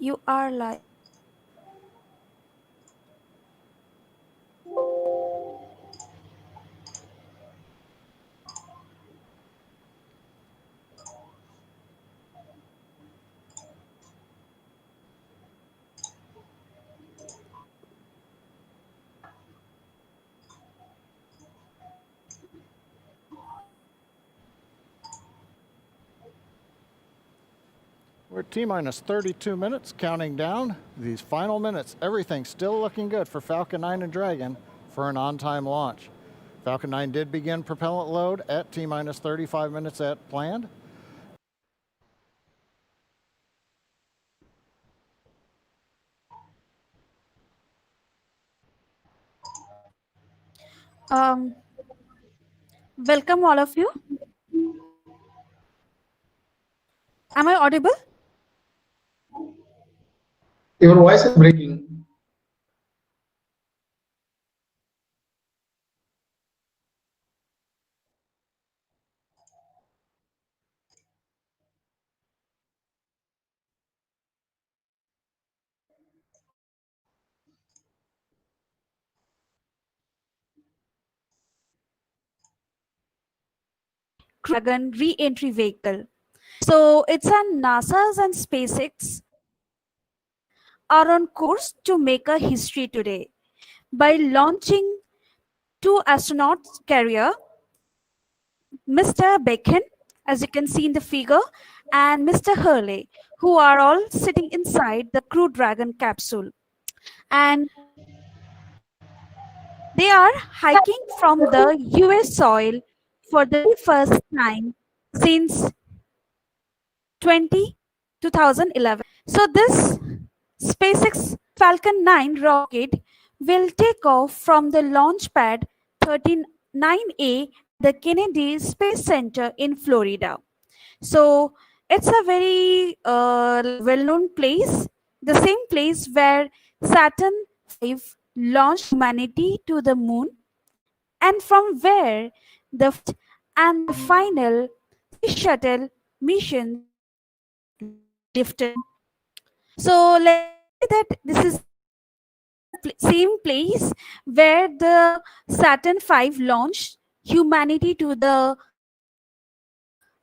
You are like. We're at T-minus 32 minutes, counting down. These final minutes, everything's still looking good for Falcon 9 and Dragon for an on-time launch. Falcon 9 did begin propellant load at T-minus 35 minutes at planned. Um, Welcome all of you. Am I audible? Your voice is breaking. Dragon re-entry vehicle. So it's a NASA's and SpaceX are on course to make a history today by launching two astronauts carrier, Mr. Bacon, as you can see in the figure, and Mr. Hurley, who are all sitting inside the Crew Dragon capsule. And they are hiking from the US soil for the first time since 2011. So this SpaceX Falcon 9 rocket will take off from the launch pad 39A at the Kennedy Space Center in Florida. So it's a very well-known place, the same place where Saturn V launched humanity to the moon, and from where the and the final space shuttle missions lifted. So let's say that this is same place where the Saturn V launched humanity to the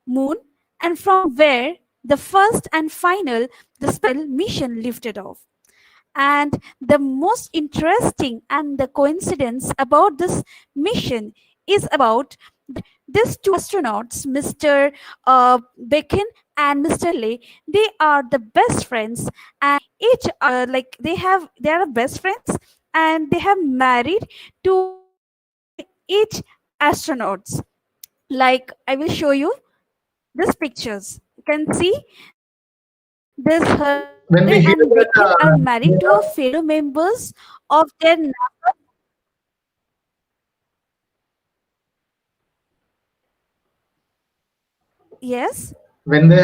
moon, and from where the first and final the space mission lifted off. And the most interesting and the coincidence about this mission is about these two astronauts, Mr. Bacon and Mr. Lay. They are the best friends, and each they are best friends, and they have married to each astronauts. Like I will show you these pictures. You can see this When Hurley we hear and Bacon are that, married to a fellow members of their NASA. Yes. when we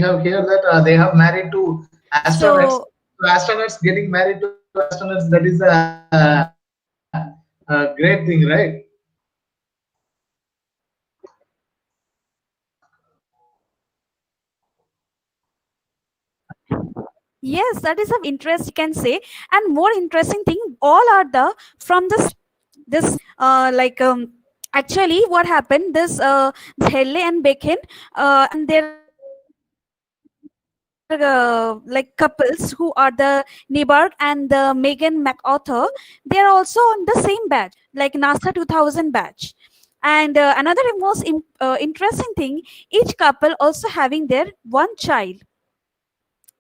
have heard that they have married to astronauts, So so astronauts getting married to astronauts, that is a great thing, right? yes, that is of interest, you can say. And more interesting thing, all are the from this actually what happened, this Hurley and Bacon and their like couples who are the Nebark and the Megan MacArthur, they are also on the same batch, like NASA 2000 batch. And another most interesting thing, each couple also having their one child.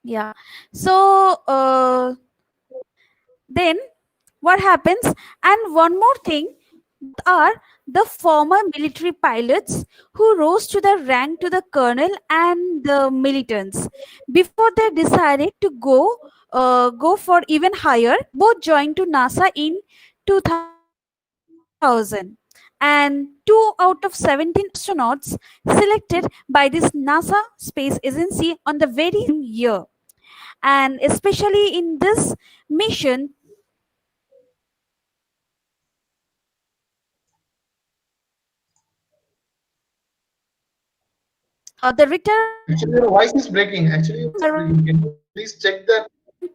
Yeah. So then what happens? And one more thing, are the former military pilots who rose to the rank to the colonel and the militants before they decided to go for even higher. Both joined to NASA in 2000, and 2 out of 17 astronauts selected by this NASA space agency on the very same year. And especially in this mission, The Actually, retired your voice is breaking. Actually, your voice is breaking. Can you please check that?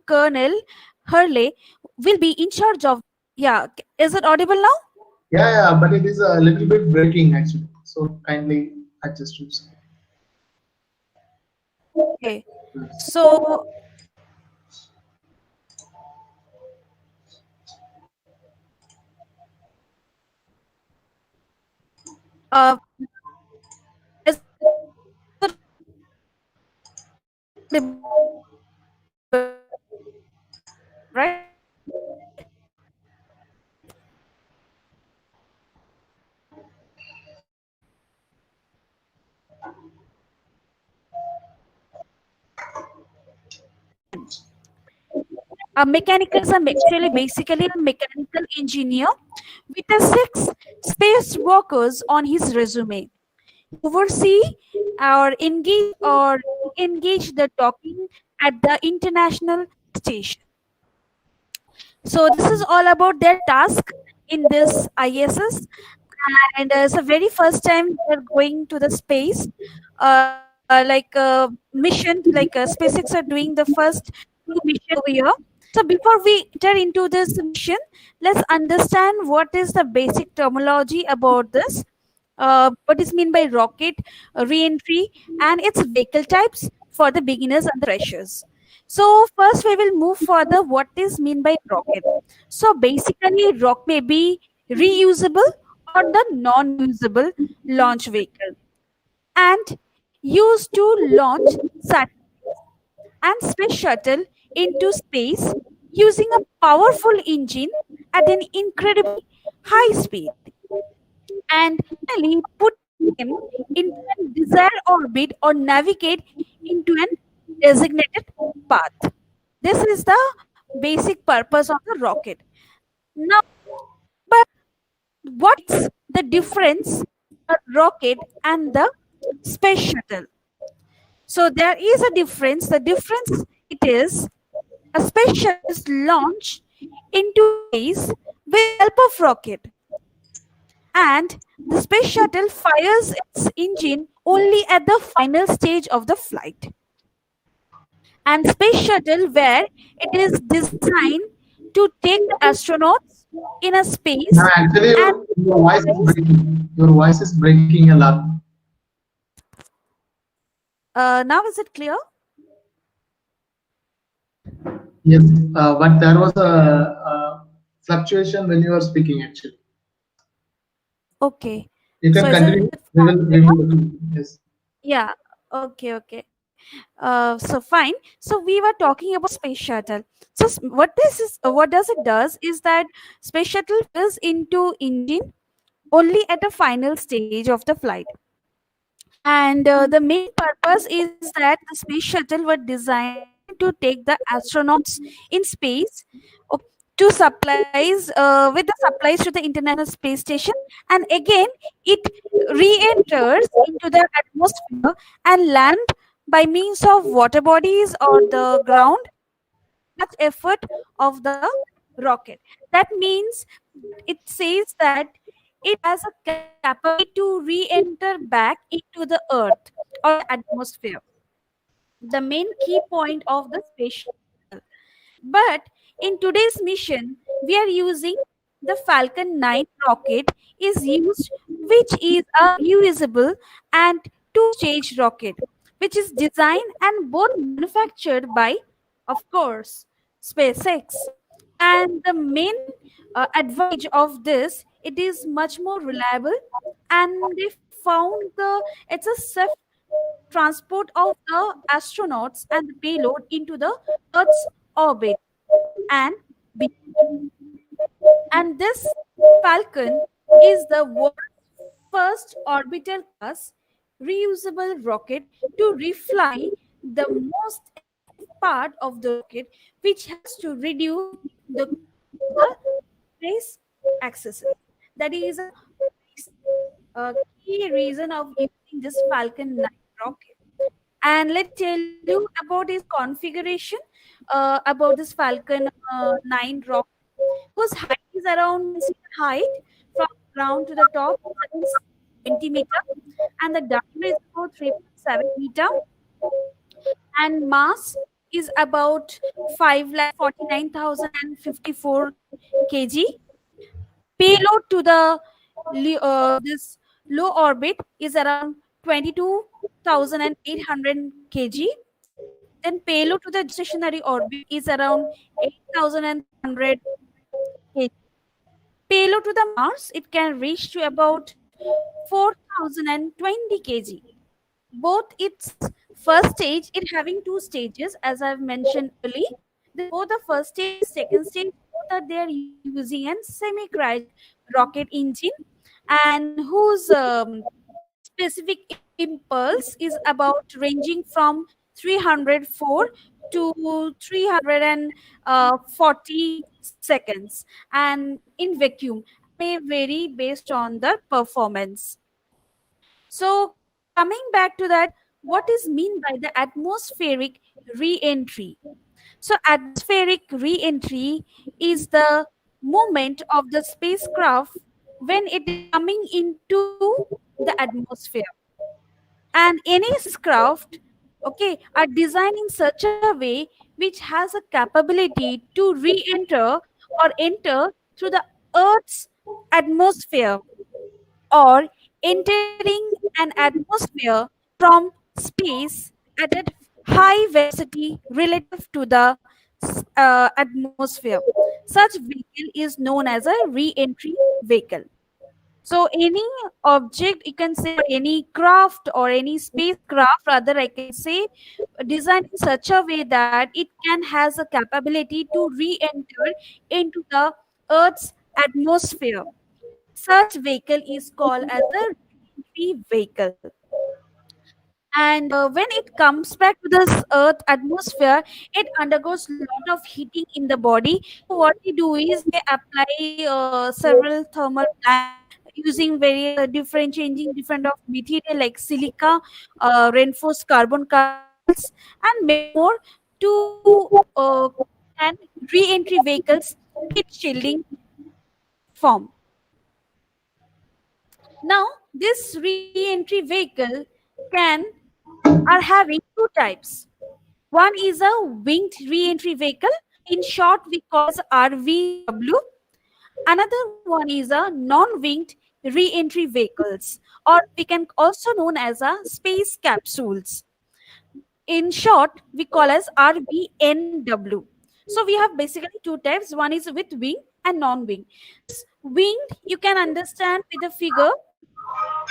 Colonel Hurley will be in charge of. Yeah, is it audible now? Yeah, but it is a little bit breaking actually. So kindly adjust yourself. Okay. So, is it audible, right? A mechanical is actually basically a mechanical engineer with a six space workers on his resume. He oversee or engage the docking at the international station. So this is all about their task in this ISS, and it's the very first time they're going to the space, mission, SpaceX are doing the first two mission over here. So before we enter into this mission, let's understand what is the basic terminology about this. What is mean by rocket, re-entry, and its vehicle types for the beginners and the freshers. So first we will move further. What is mean by rocket? So basically, rocket may be reusable or the non-usable launch vehicle and used to launch satellites and space shuttle into space using a powerful engine at an incredibly high speed and finally put them into a desired orbit or navigate into an designated path. This is the basic purpose of the rocket. Now, but what's the difference a rocket and the space shuttle? So there is a difference. The difference it is a space shuttle is launched into space with the help of rocket, and the space shuttle fires its engine only at the final stage of the flight. And space shuttle where it is designed to take the astronauts in a Now, space actually, and your voice is place. breaking. Your voice is breaking a lot. Now is it clear? Yes, but there was a fluctuation when you were speaking. Actually, Okay. you So can is it continue. fine We now? will. Yes. Yeah. Okay. So fine. So we were talking about space shuttle. So what does it does is that space shuttle fires into engine only at a final stage of the flight. And the main purpose is that the space shuttle were designed to take the astronauts in space o- to supplies with the supplies to the International Space Station, and again it re-enters into the atmosphere and land by means of water bodies or the ground much effort of the rocket. That means that it says that it has a capability to re-enter back into the earth or the atmosphere. The main key point of the space shuttle. But in today's mission, we are using the Falcon 9 rocket is used, which is a reusable and two-stage rocket, which is designed and both manufactured by, of course, SpaceX. And the main advantage of this, it is much more reliable, and they found the it's a safe transport of the astronauts and the payload into the Earth's orbit and beyond. And this Falcon is the world's first orbital class reusable rocket to refly the most expensive part of the rocket, which has to reduce the cost of the space accesses. That is a basic key reason of using this Falcon 9 rocket. And let me tell you about its configuration, about this Falcon 9 rocket, whose height is around, you can see the height from ground to the top is around 20 meter, and the diameter is about 3 meter, and mass is about 5,49,054 kg. Payload to the this low orbit is around 22,800 kg. Then payload to the geostationary orbit is around 8,300 kg. Payload to the Mars, it can reach to about 4,020 kg. Both its first stage, it having two stages, as I've mentioned earlier. Both the first stage and second stage, both are there using a semi-cryogenic rocket engine, and whose specific impulse is about ranging from 304 to 340 seconds, and in vacuum may vary based on the performance. So coming back to that, what is mean by the atmospheric re-entry? So atmospheric re-entry is the movement of the spacecraft when it is coming into the atmosphere. And any spacecraft, okay, are designed in such a way which has a capability to re-enter or enter through the Earth's atmosphere, or entering an atmosphere from space at a high velocity relative to the atmosphere. Such vehicle is known as a re-entry vehicle. So any object, you can say, or any craft or any spacecraft, rather I can say, designed in such a way that it can has a capability to re-enter into the Earth's atmosphere. Such vehicle is called as a re-entry vehicle. And when it comes back to this Earth atmosphere, it undergoes a lot of heating in the body. So what they do is they apply several thermal plants using various different changing different of material like silica, reinforced carbon capsules, and many more to can re-entry vehicles heat shielding form. Now, this re-entry vehicle can are having two types. One is a winged re-entry vehicle. In short, we call as RVW. Another one is a non-winged re-entry vehicles, or we can also known as a space capsules. In short, we call as RBNW. So we have basically two types. One is with wing and non-wing. This winged, you can understand with the figure.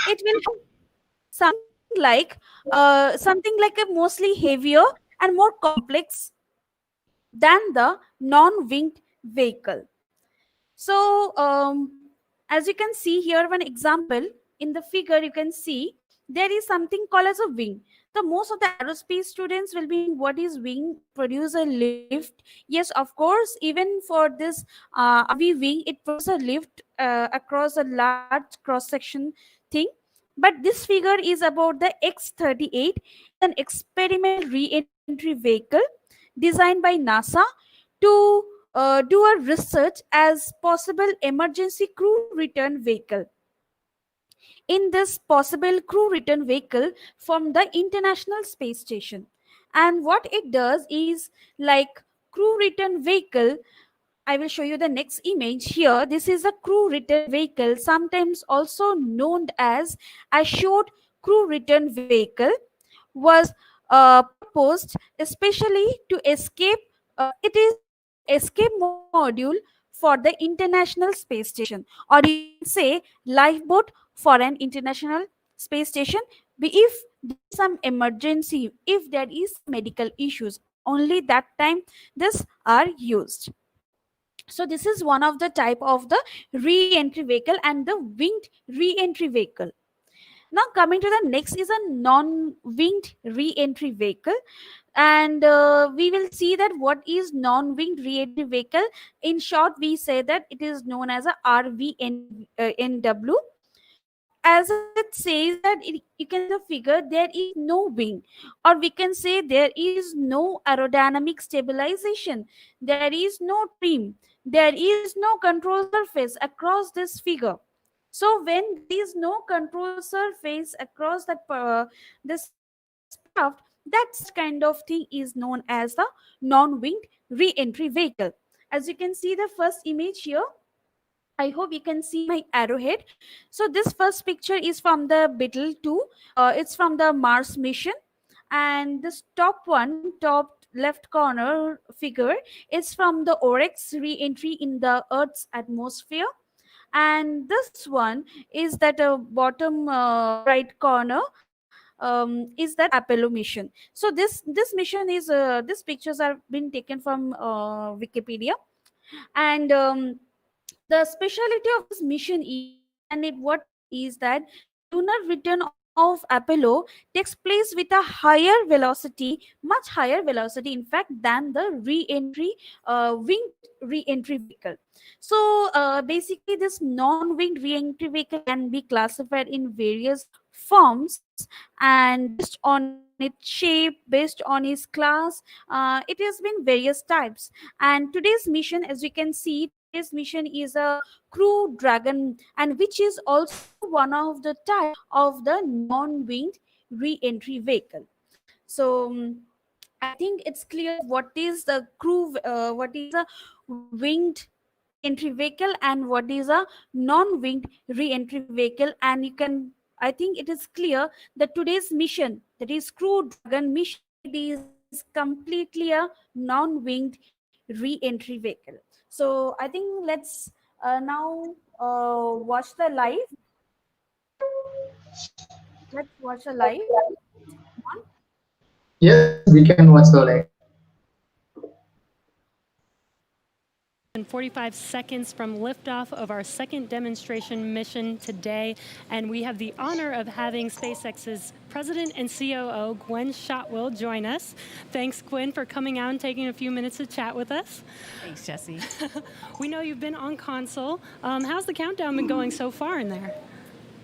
It will have something like a mostly heavier and more complex than the non-winged vehicle. So, as you can see here, one example in the figure, you can see there is something called as a wing. The most of the aerospace students will be what is wing? It produce a lift. Yes, of course. Even for this RV wing, it produces a lift across a large cross section thing. But this figure is about the X-38, an experimental re-entry vehicle designed by NASA to do a research as possible emergency crew return vehicle. In this possible crew return vehicle from the International Space Station. And what it does is, like crew return vehicle, I will show you the next image here. This is a crew return vehicle, sometimes also known as assured crew return vehicle, was proposed especially to escape. It is a escape module for the International Space Station, or you can say lifeboat for an International Space Station. If there is some emergency, if there is some medical issues, only that time this are used. So this is one of the type of the re-entry vehicle and the winged re-entry vehicle. Now coming to the next is a non-winged re-entry vehicle, and we will see that what is non-winged re-entry vehicle. In short, we say that it is known as a RVNW. As it says that you can see the figure, there is no wing, or we can say there is no aerodynamic stabilization, there is no trim, there is no control surface across this figure. So when there is no control surface across that this figure, aircraft, that such kind of thing is known as the non-winged re-entry vehicle. As you can see the first image here, I hope you can see my arrowhead. So this first picture is from the Beetle 2. It's from the Mars mission. And this top one, top left corner figure, is from the Oryx re-entry in the Earth's atmosphere. And this one is that bottom right corner, is that Apollo mission. So this mission is these pictures are been taken from Wikipedia. And the specialty of this mission is, and what it is that the lunar return of Apollo takes place with a higher velocity, much higher velocity, in fact, than the re-entry winged re-entry vehicle. So basically, this non-winged re-entry vehicle can be classified in various forms, and based on its shape, based on its class, it has been various types. And today's mission, as you can see, today's mission is a Crew Dragon, and which is also one of the type of the non-winged re-entry vehicle. So I think it's clear what is the what is a winged re-entry vehicle and what is a non-winged re-entry vehicle. And you can, I think it is clear that today's mission, that is Crew Dragon mission, it is completely a non-winged re-entry vehicle. So I think let's now watch the live. Let's watch the live. Come on. Yes, we can watch the live. And 45 seconds from liftoff of our second demonstration mission today. And we have the honor of having SpaceX's President and COO, Gwen Shotwell, join us. Thanks, Gwen, for coming out and taking a few minutes to chat with us. Thanks, Jesse. We know you've been on console. How's the countdown been going so far in there?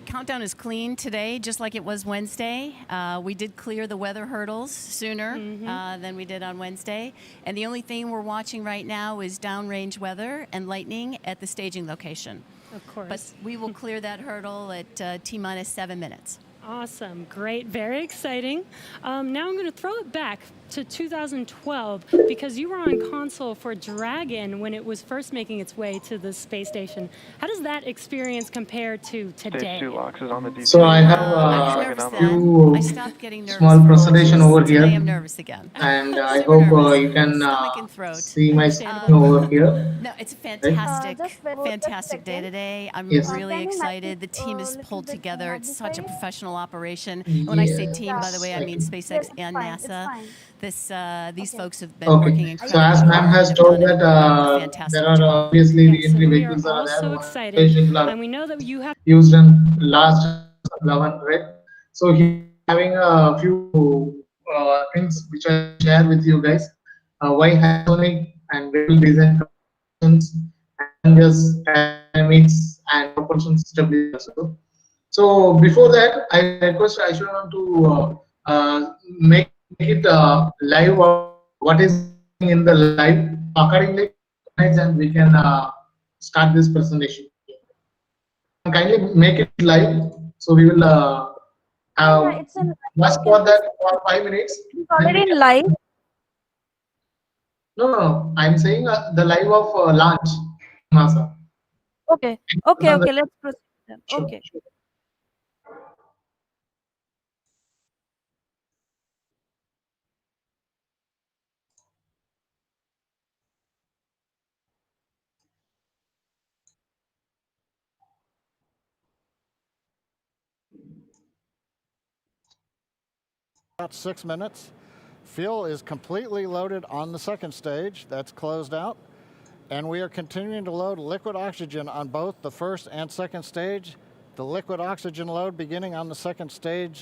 Countdown is clean today, just like it was Wednesday. We did clear the weather hurdles sooner than we did on Wednesday. And the only thing we're watching right now is downrange weather and lightning at the staging location. Of course. But we will clear that hurdle at T-minus 7 minutes. Awesome, great, very exciting. Now I'm going to throw it back to 2012 because you were on console for Dragon when it was first making its way to the space station. How does that experience compare to today? Stage 2 locks is on the So I have I was a nervous few then. I stopped getting nervous. small for presentation launches. over Today here, I'm nervous again. and I Super hope nervous. you can Stomach and throat. see my screen over here. No, it's a fantastic, Just wait a fantastic day second. today. I'm Yes. really Can you excited. The make it, team is little pulled bit together. It's such a magnified? professional operation. And when I say team, by the way, I mean Yes, SpaceX Yes, it's and fine, it's NASA. fine. These Okay. folks have been working Okay. incredibly So as ma'am hard has and have told done that a fantastic there are job. obviously Yes, re-entry so we are vehicles are all there. so One excited, station are and we know that you have used in last 11, right? So he having a few things which I will share with you guys. Why hypersonic and variable design configurations, challenges, aerodynamics, and propulsion stability also. So before that, I request Aishwaryan to make it live of what is happening in the live. Accordingly, and we can start this presentation. Kindly make it live, so we will Yeah, have it's in. watch You for can that just. for 5 minutes. It's Then we already in can. live. No. I'm saying the live of launch, NASA. Okay. Okay. Okay. Let's proceed then. Sure, Okay. sure. About 6 minutes. Fuel is completely loaded on the second stage. That's closed out. And we are continuing to load liquid oxygen on both the first and second stage. The liquid oxygen load beginning on the second stage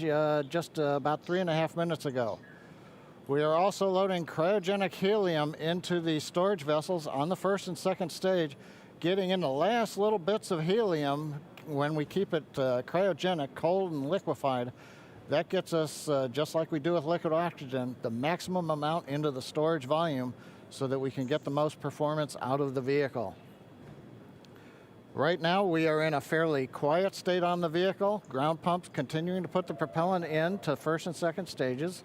just about 3.5 minutes ago. We are also loading cryogenic helium into the storage vessels on the first and second stage, getting in the last little bits of helium when we keep it cryogenic, cold and liquefied. That gets us, just like we do with liquid oxygen, the maximum amount into the storage volume so that we can get the most performance out of the vehicle. Right now, we are in a fairly quiet state on the vehicle. Ground pumps continuing to put the propellant in to first and second stages.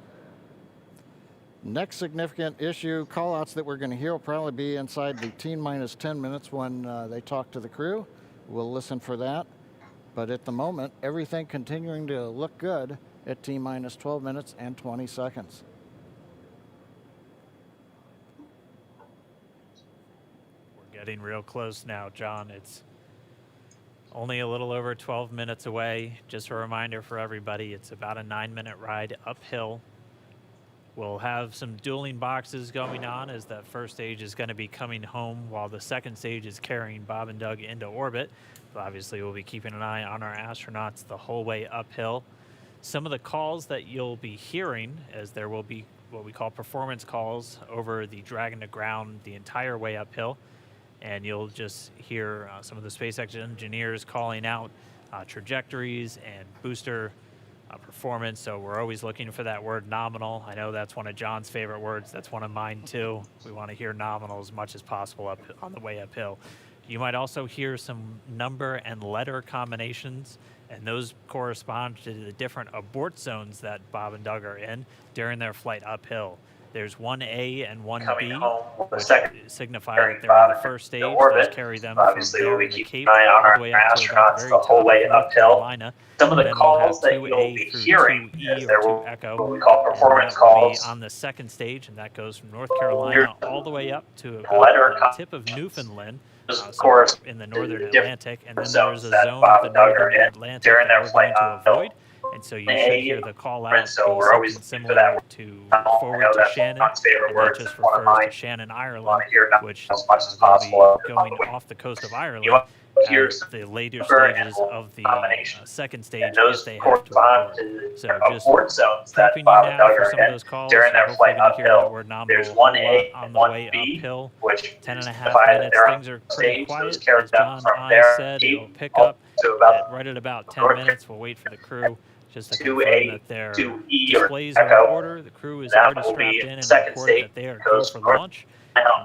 Next significant issue, callouts that we're going to hear will probably be inside the T-minus 10 minutes when they talk to the crew. We'll listen for that. But at the moment, everything continuing to look good at T-minus 12 minutes and 20 seconds. We're getting real close now, John. It's only a little over 12 minutes away. Just a reminder for everybody, it's about a 9-minute ride uphill. We'll have some dueling boxes going on as that first stage is going to be coming home while the second stage is carrying Bob and Doug into orbit. But obviously, we'll be keeping an eye on our astronauts the whole way uphill. Some of the calls that you'll be hearing, as there will be what we call performance calls over the Dragon to ground the entire way uphill. And you'll just hear some of the SpaceX engineers calling out trajectories and booster performance. So we're always looking for that word nominal. I know that's one of John's favorite words. That's one of mine too. We want to hear nominal as much as possible up on the way uphill. You might also hear some number and letter combinations, and those correspond to the different abort zones that Bob and Doug are in during their flight uphill. There's 1A and 1B, which signify that they're in the first stage. Those carry them from there in the Cape all the way up to about the very top of North Carolina. Some of the calls that you'll be hearing, as there will be what we call performance calls on the second stage, and that goes from North Carolina all the way up to about the tip of Newfoundland. So in the northern Atlantic, and then there's a zone of the northern Atlantic that we're going to avoid. And so you should hear the call out be something similar to forward to Shannon, and that just refers to Shannon, Ireland, which will be going off the coast of Ireland as the later stages of the second stage if they have to abort. So just prepping you now for some of those calls. during their Hopefully flight you're going to hear that uphill. word nominal There's 1A on and the way 1B, uphill. which 10.5 minutes. Things are pretty quiet. As John I said, it'll pick up right at about 10 minutes. We'll wait for the crew just to confirm that their displays are in order. The crew is already strapped in and report that they are go for launch.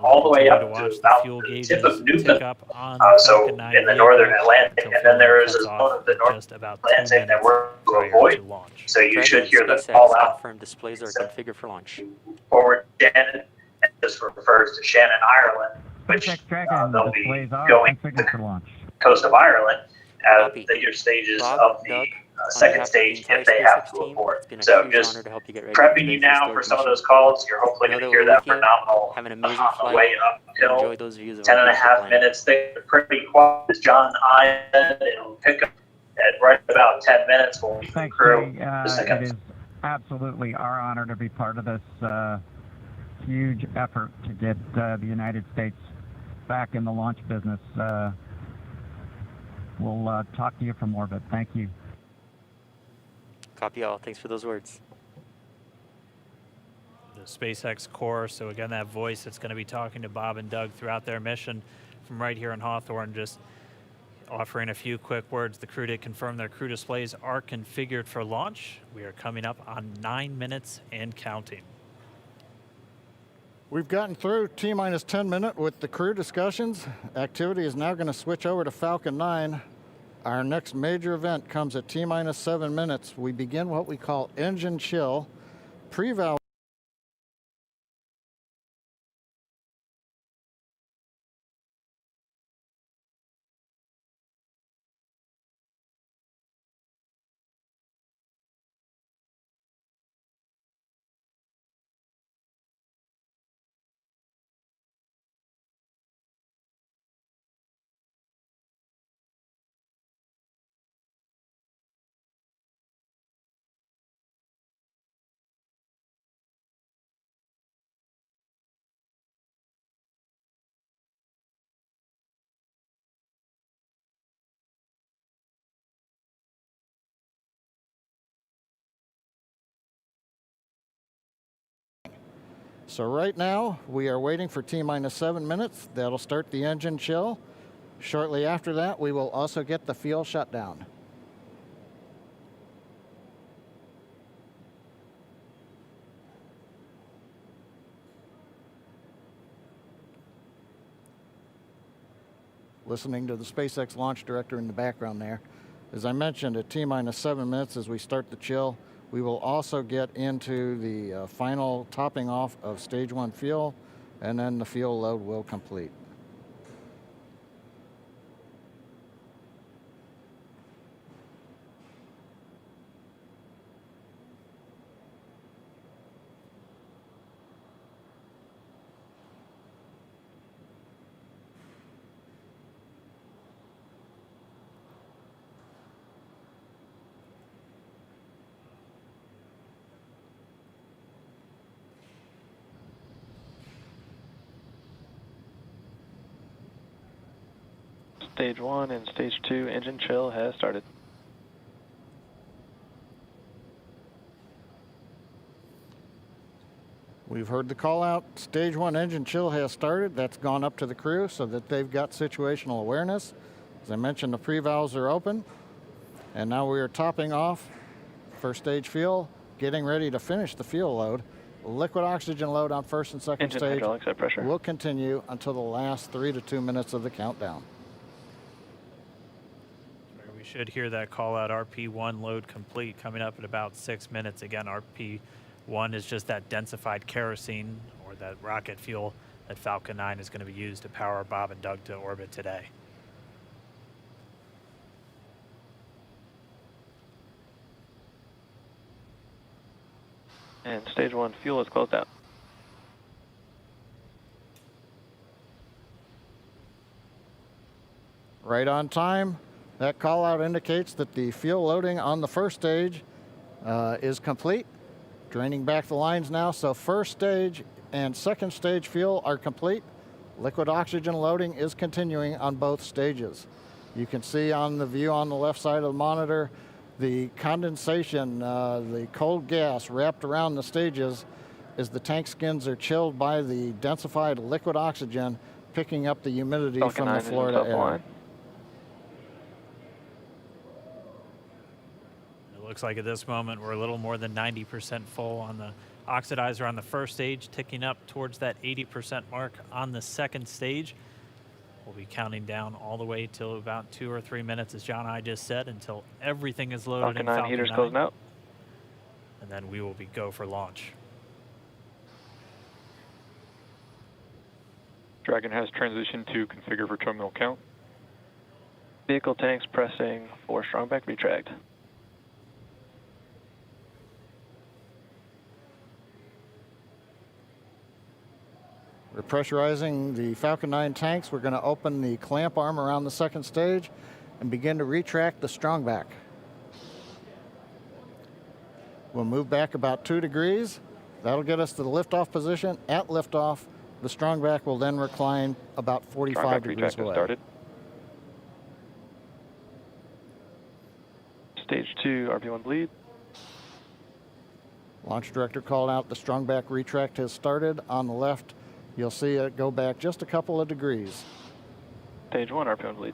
all the way up to watch to the about fuel the gauges tip of tick Newfoundland. up on So Falcon 9 in the northern vehicle Atlantic, until and then there fuel is a cuts zone off of the at North just about 2 Atlantic that minutes we're to prior avoid. to launch. So you Dragon should hear the SpaceX call out confirmed displays are configured for launch. forward Shannon, and this refers to Shannon, Ireland, which Dragon they'll be displays are going configured for launch. coast of Ireland as Copy. later stages Bob, of the Doug, on second behalf of the stage entire if they have SpaceX to team, abort. it's been a So huge just honor to help you get ready for prepping you today's now for historic some of mission. those calls. You're hopefully Know going to that hear we're that with you. phenomenal Have an amazing on the flight. way and uphill. enjoy those views of 10 our and a beautiful half planet. minutes. They're pretty quiet. As John I said, it'll pick up at right about 10 minutes. We'll meet the Thanks, crew. Jay. Just a It is absolutely our honor to be part of this huge effort to get the United States back in the launch business. We'll talk to you from orbit. Thank you. Copy all. Thanks for those words. The SpaceX core. So again, that voice that's going to be talking to Bob and Doug throughout their mission from right here in Hawthorne, just offering a few quick words. The crew did confirm their crew displays are configured for launch. We are coming up on 9 minutes and counting. We've gotten through T-minus 10 minute with the crew discussions. Activity is now going to switch over to Falcon 9. Our next major event comes at T-minus 7 minutes. We begin what we call engine chill, pre-val. So right now, we are waiting for T-minus 7 minutes. That'll start the engine chill. Shortly after that, we will also get the fuel shutdown. Listening to the SpaceX launch director in the background there. As I mentioned, at T-minus 7 minutes, as we start the chill, We will also get into the final topping off of stage 1 fuel, and then the fuel load will complete. Stage 1 and Stage 2 engine chill has started. We've heard the call out. Stage 1 engine chill has started. That's gone up to the crew so that they've got situational awareness. As I mentioned, the pre-valves are open. And now we are topping off first stage fuel, getting ready to finish the fuel load. Liquid oxygen load on first and second Engine stage hydraulics at pressure. will continue until the last 3 to 2 minutes of the countdown. We should hear that call out RP1 load complete coming up in about 6 minutes. Again, RP1 is just that densified kerosene or that rocket fuel that Falcon 9 is going to be used to power Bob and Doug to orbit today. And Stage 1 fuel is closed out. Right on time. That call out indicates that the fuel loading on the first stage is complete. Draining back the lines now, so first stage and second stage fuel are complete. Liquid oxygen loading is continuing on both stages. You can see on the view on the left side of the monitor the condensation, the cold gas wrapped around the stages as the tank skins are chilled by the densified liquid oxygen, picking up the humidity Falcon from 9 the is in Florida top air. line. It looks like at this moment we're a little more than 90% full on the oxidizer on the first stage, ticking up towards that 80% mark on the second stage. We'll be counting down all the way till about 2 or 3 minutes, as John and I just said, until everything is loaded Falcon in 9 Falcon heaters 9. closing out. And then we will be go for launch. Dragon has transitioned to configure for terminal count. Vehicle tanks pressing for strongback retract. We're pressurizing the Falcon 9 tanks. We're going to open the clamp arm around the second stage and begin to retract the strongback. We'll move back about 2 degrees. That'll get us to the liftoff position. At liftoff, the strongback will then recline about 45 Strongback degrees retract has away. started. Stage 2 RP1 bleed. Launch director called out the strongback retract has started. On the left, you'll see it go back just a couple of degrees. Stage 1 RP1 bleed.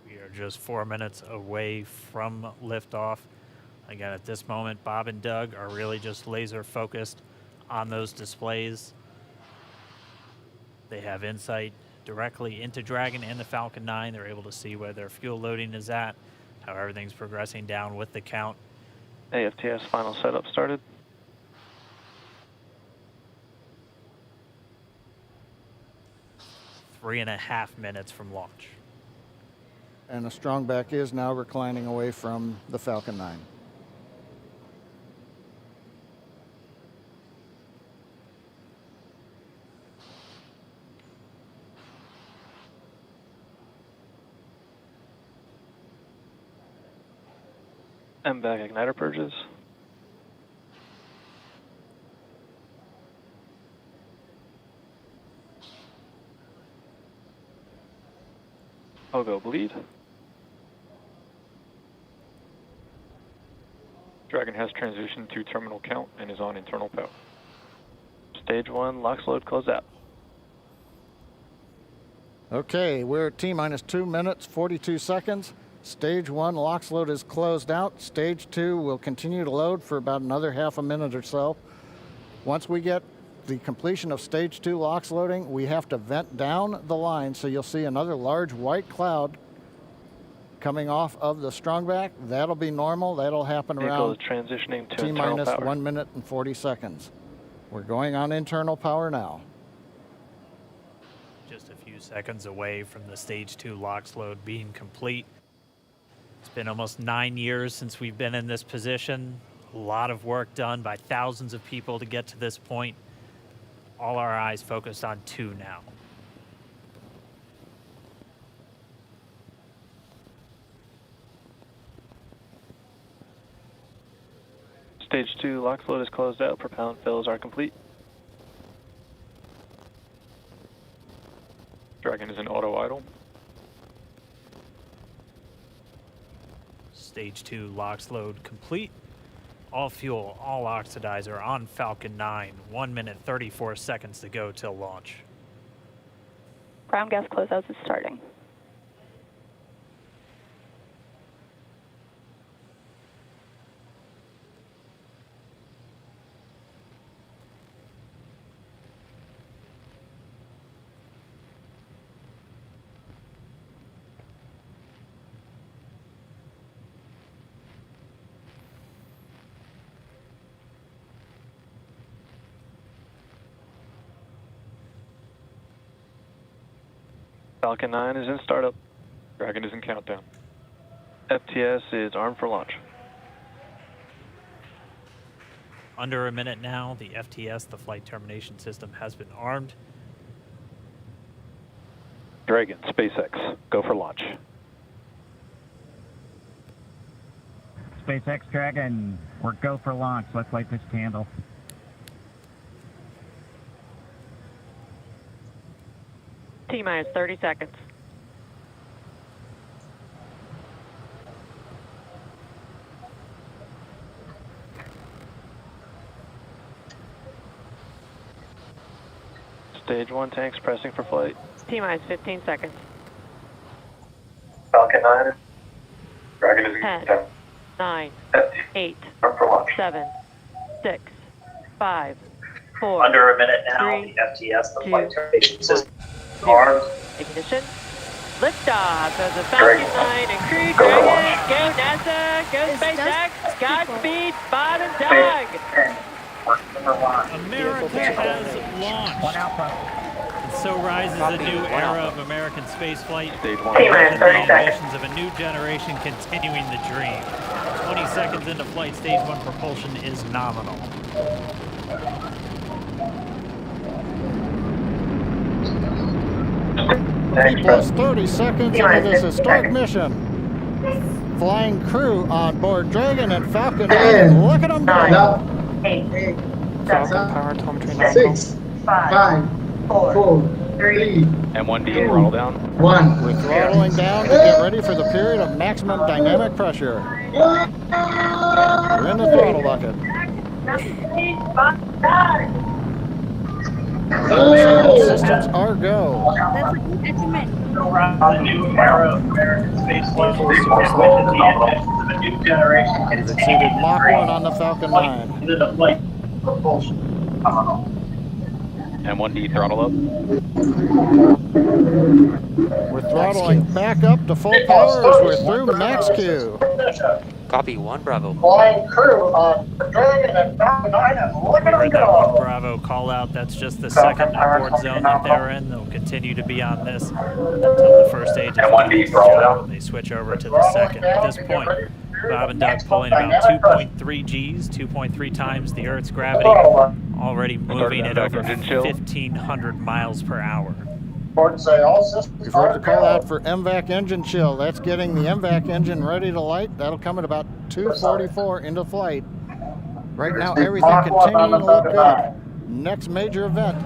We are just 4 minutes away from liftoff. Again, at this moment, Bob and Doug are really just laser focused on those displays. They have insight directly into Dragon and the Falcon 9. They're able to see where their fuel loading is at, how everything's progressing down with the count. AFTS final setup started. Three and a half minutes from launch. And the strongback is now reclining away from the Falcon 9. MVAC igniter purges. Pogo bleed. Dragon has transitioned to terminal count and is on internal power. Stage 1 LOX load closed out. Okay, we're at T-minus 2 minutes, 42 seconds. Stage 1 LOX load is closed out. Stage 2 will continue to load for about another half a minute or so. Once we get the completion of Stage 2 LOX loading, we have to vent down the line, so you'll see another large white cloud coming off of the strongback. That'll be normal. That'll happen Vehicle around is transitioning to T internal minus power. 1 minute and 40 seconds. We're going on internal power now. Just a few seconds away from the Stage 2 LOX load being complete. It's been almost 9 years since we've been in this position. A lot of work done by thousands of people to get to this point. All our eyes focused on 2 now. Stage 2 LOX load is closed out. Propellant fills are complete. Dragon is in auto idle. Stage 2 LOX load complete. All fuel, all oxidizer on Falcon 9. 1 minute, 34 seconds to go till launch. Ground gas closeouts is starting. Falcon 9 is in startup. Dragon is in countdown. FTS is armed for launch. Under a minute now, the FTS, the flight termination system, has been armed. Dragon, SpaceX, go for launch. SpaceX Dragon, we're go for launch. Let's light this candle. T-minus 30 seconds. Stage 1 tanks pressing for flight. T-minus 15 seconds. Falcon 9. Dragon is in 10, countdown. 9, 8, Armed for launch. 7, 6, 5, 4. Under a minute now, 3, the FTS, the 2, flight termination system, 0. armed. Ignition. Liftoff of the Falcon 9 and Crew Dragon. Go NASA. Go SpaceX. Godspeed, Bob and Doug. America has launched. And so rises a new era of American spaceflight. Stage 1. T-minus 30 The seconds. ambitions of a new generation continuing the dream. 20 seconds into flight, Stage 1 propulsion is nominal. Plus 30 seconds into this historic mission. Flying crew on board Dragon and Falcon 9. Look at them go. 8, Falcon power telemetry now. 6, 5, 4, 3, M1D throttle down. 1. We're throttling down to get ready for the period of maximum dynamic pressure. We're in the throttle bucket. All systems are go. That's a good estimate. On a new era of American spaceflight, which is the ambitions of a new generation We've exceeded Mach 1 on the Falcon 9. into the flight propulsion nominal. M1D throttle up. We're throttling back up to full power as we're through max Q. Copy 1 Bravo. Flying crew on Dragon and Falcon 9 and look at them Heard that one go. Bravo call out. That's just the second abort zone that they're in. They'll continue to be on this until the first stage is done. They switch over to the second. At this point, Bob and Doug pulling about 2.3 Gs, 2.3 times the Earth's gravity, already moving at over 1,500 miles per hour. We've heard the call out for MVAC engine chill. That's getting the MVAC engine ready to light. That'll come at about 2:44 into flight. Right now, everything continuing to look good. Next major event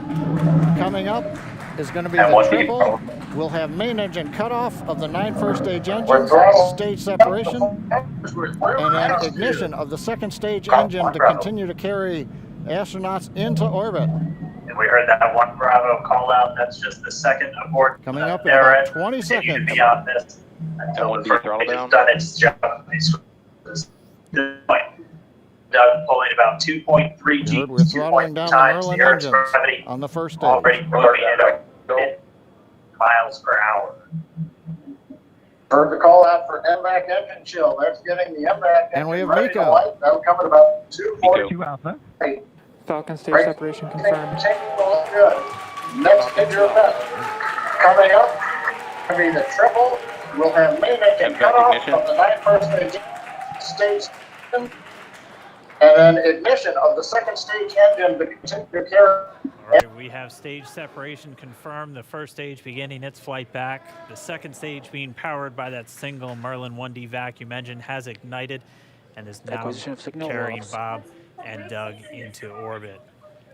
coming up is going to be the triple. We'll have main engine cutoff of the 9 first stage engines, stage separation, and then ignition of the second stage engine to continue to carry astronauts into orbit. And we heard that 1 Bravo call out. That's just the second abort. Coming up in about 20 Continue seconds. to be on this until the first stage has done its job. This point. Doug pulling about 2.3 G. We're throttling down the Merlin engines on the first stage. Already moving at miles per hour. Heard the call out for MVAC engine chill. That's getting the MVAC and we have ready Miko. to light. That'll come at about 2:42 Alpha. Falcon stage separation confirmed. Good. Next major event coming up will be the triple. We'll have main engine cutoff of the 9 first stage, and then ignition of the second stage engine to continue to carry. All right, we have stage separation confirmed. The first stage beginning its flight back. The second stage being powered by that single Merlin 1D vacuum engine has ignited and is now carrying Bob and Doug into orbit.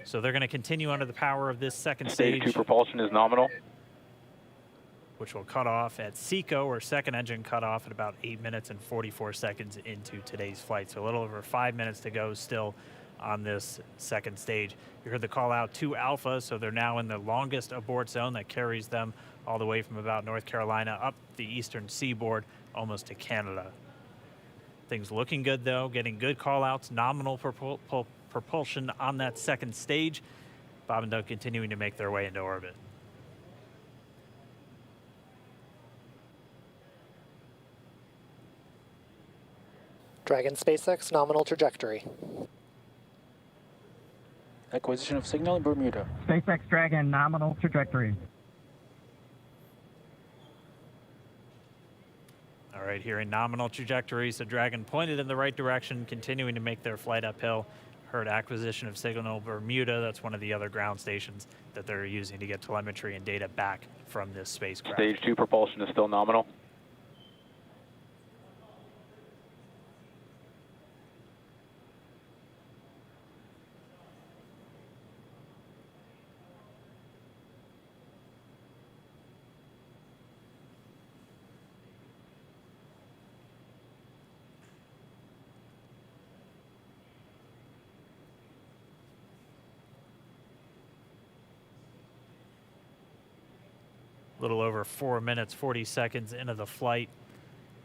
So they're going to continue under the power of this second stage. Stage 2 propulsion is nominal. Which will cut off at SECO, or second engine cut off at about 8 minutes and 44 seconds into today's flight. So a little over 5 minutes to go still on this second stage. You heard the call out to Alpha, so they're now in the longest abort zone that carries them all the way from about North Carolina up the eastern seaboard almost to Canada. Things looking good though, getting good call outs, nominal propulsion on that second stage. Bob and Doug continuing to make their way into orbit. Dragon SpaceX nominal trajectory. Acquisition of signal in Bermuda. SpaceX Dragon nominal trajectory. All right, here in nominal trajectory, so Dragon pointed in the right direction, continuing to make their flight uphill. Heard acquisition of signal Bermuda. That's one of the other ground stations that they're using to get telemetry and data back from this spacecraft. Stage 2 propulsion is still nominal. A little over 4 minutes, 40 seconds into the flight.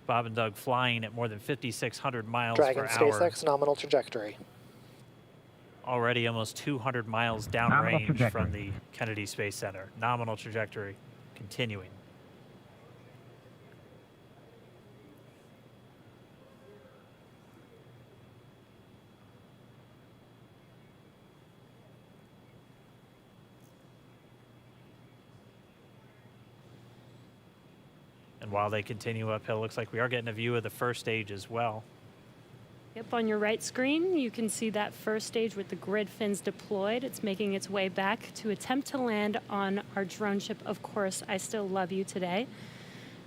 Bob and Doug flying at more than 5,600 miles Dragon per hour. SpaceX nominal trajectory. Already almost 200 miles downrange from the Kennedy Space Center. Nominal trajectory continuing. And while they continue uphill, looks like we are getting a view of the first stage as well. Yep, on your right screen, you can see that first stage with the grid fins deployed. It's making its way back to attempt to land on our drone ship, Of Course I Still Love You, today.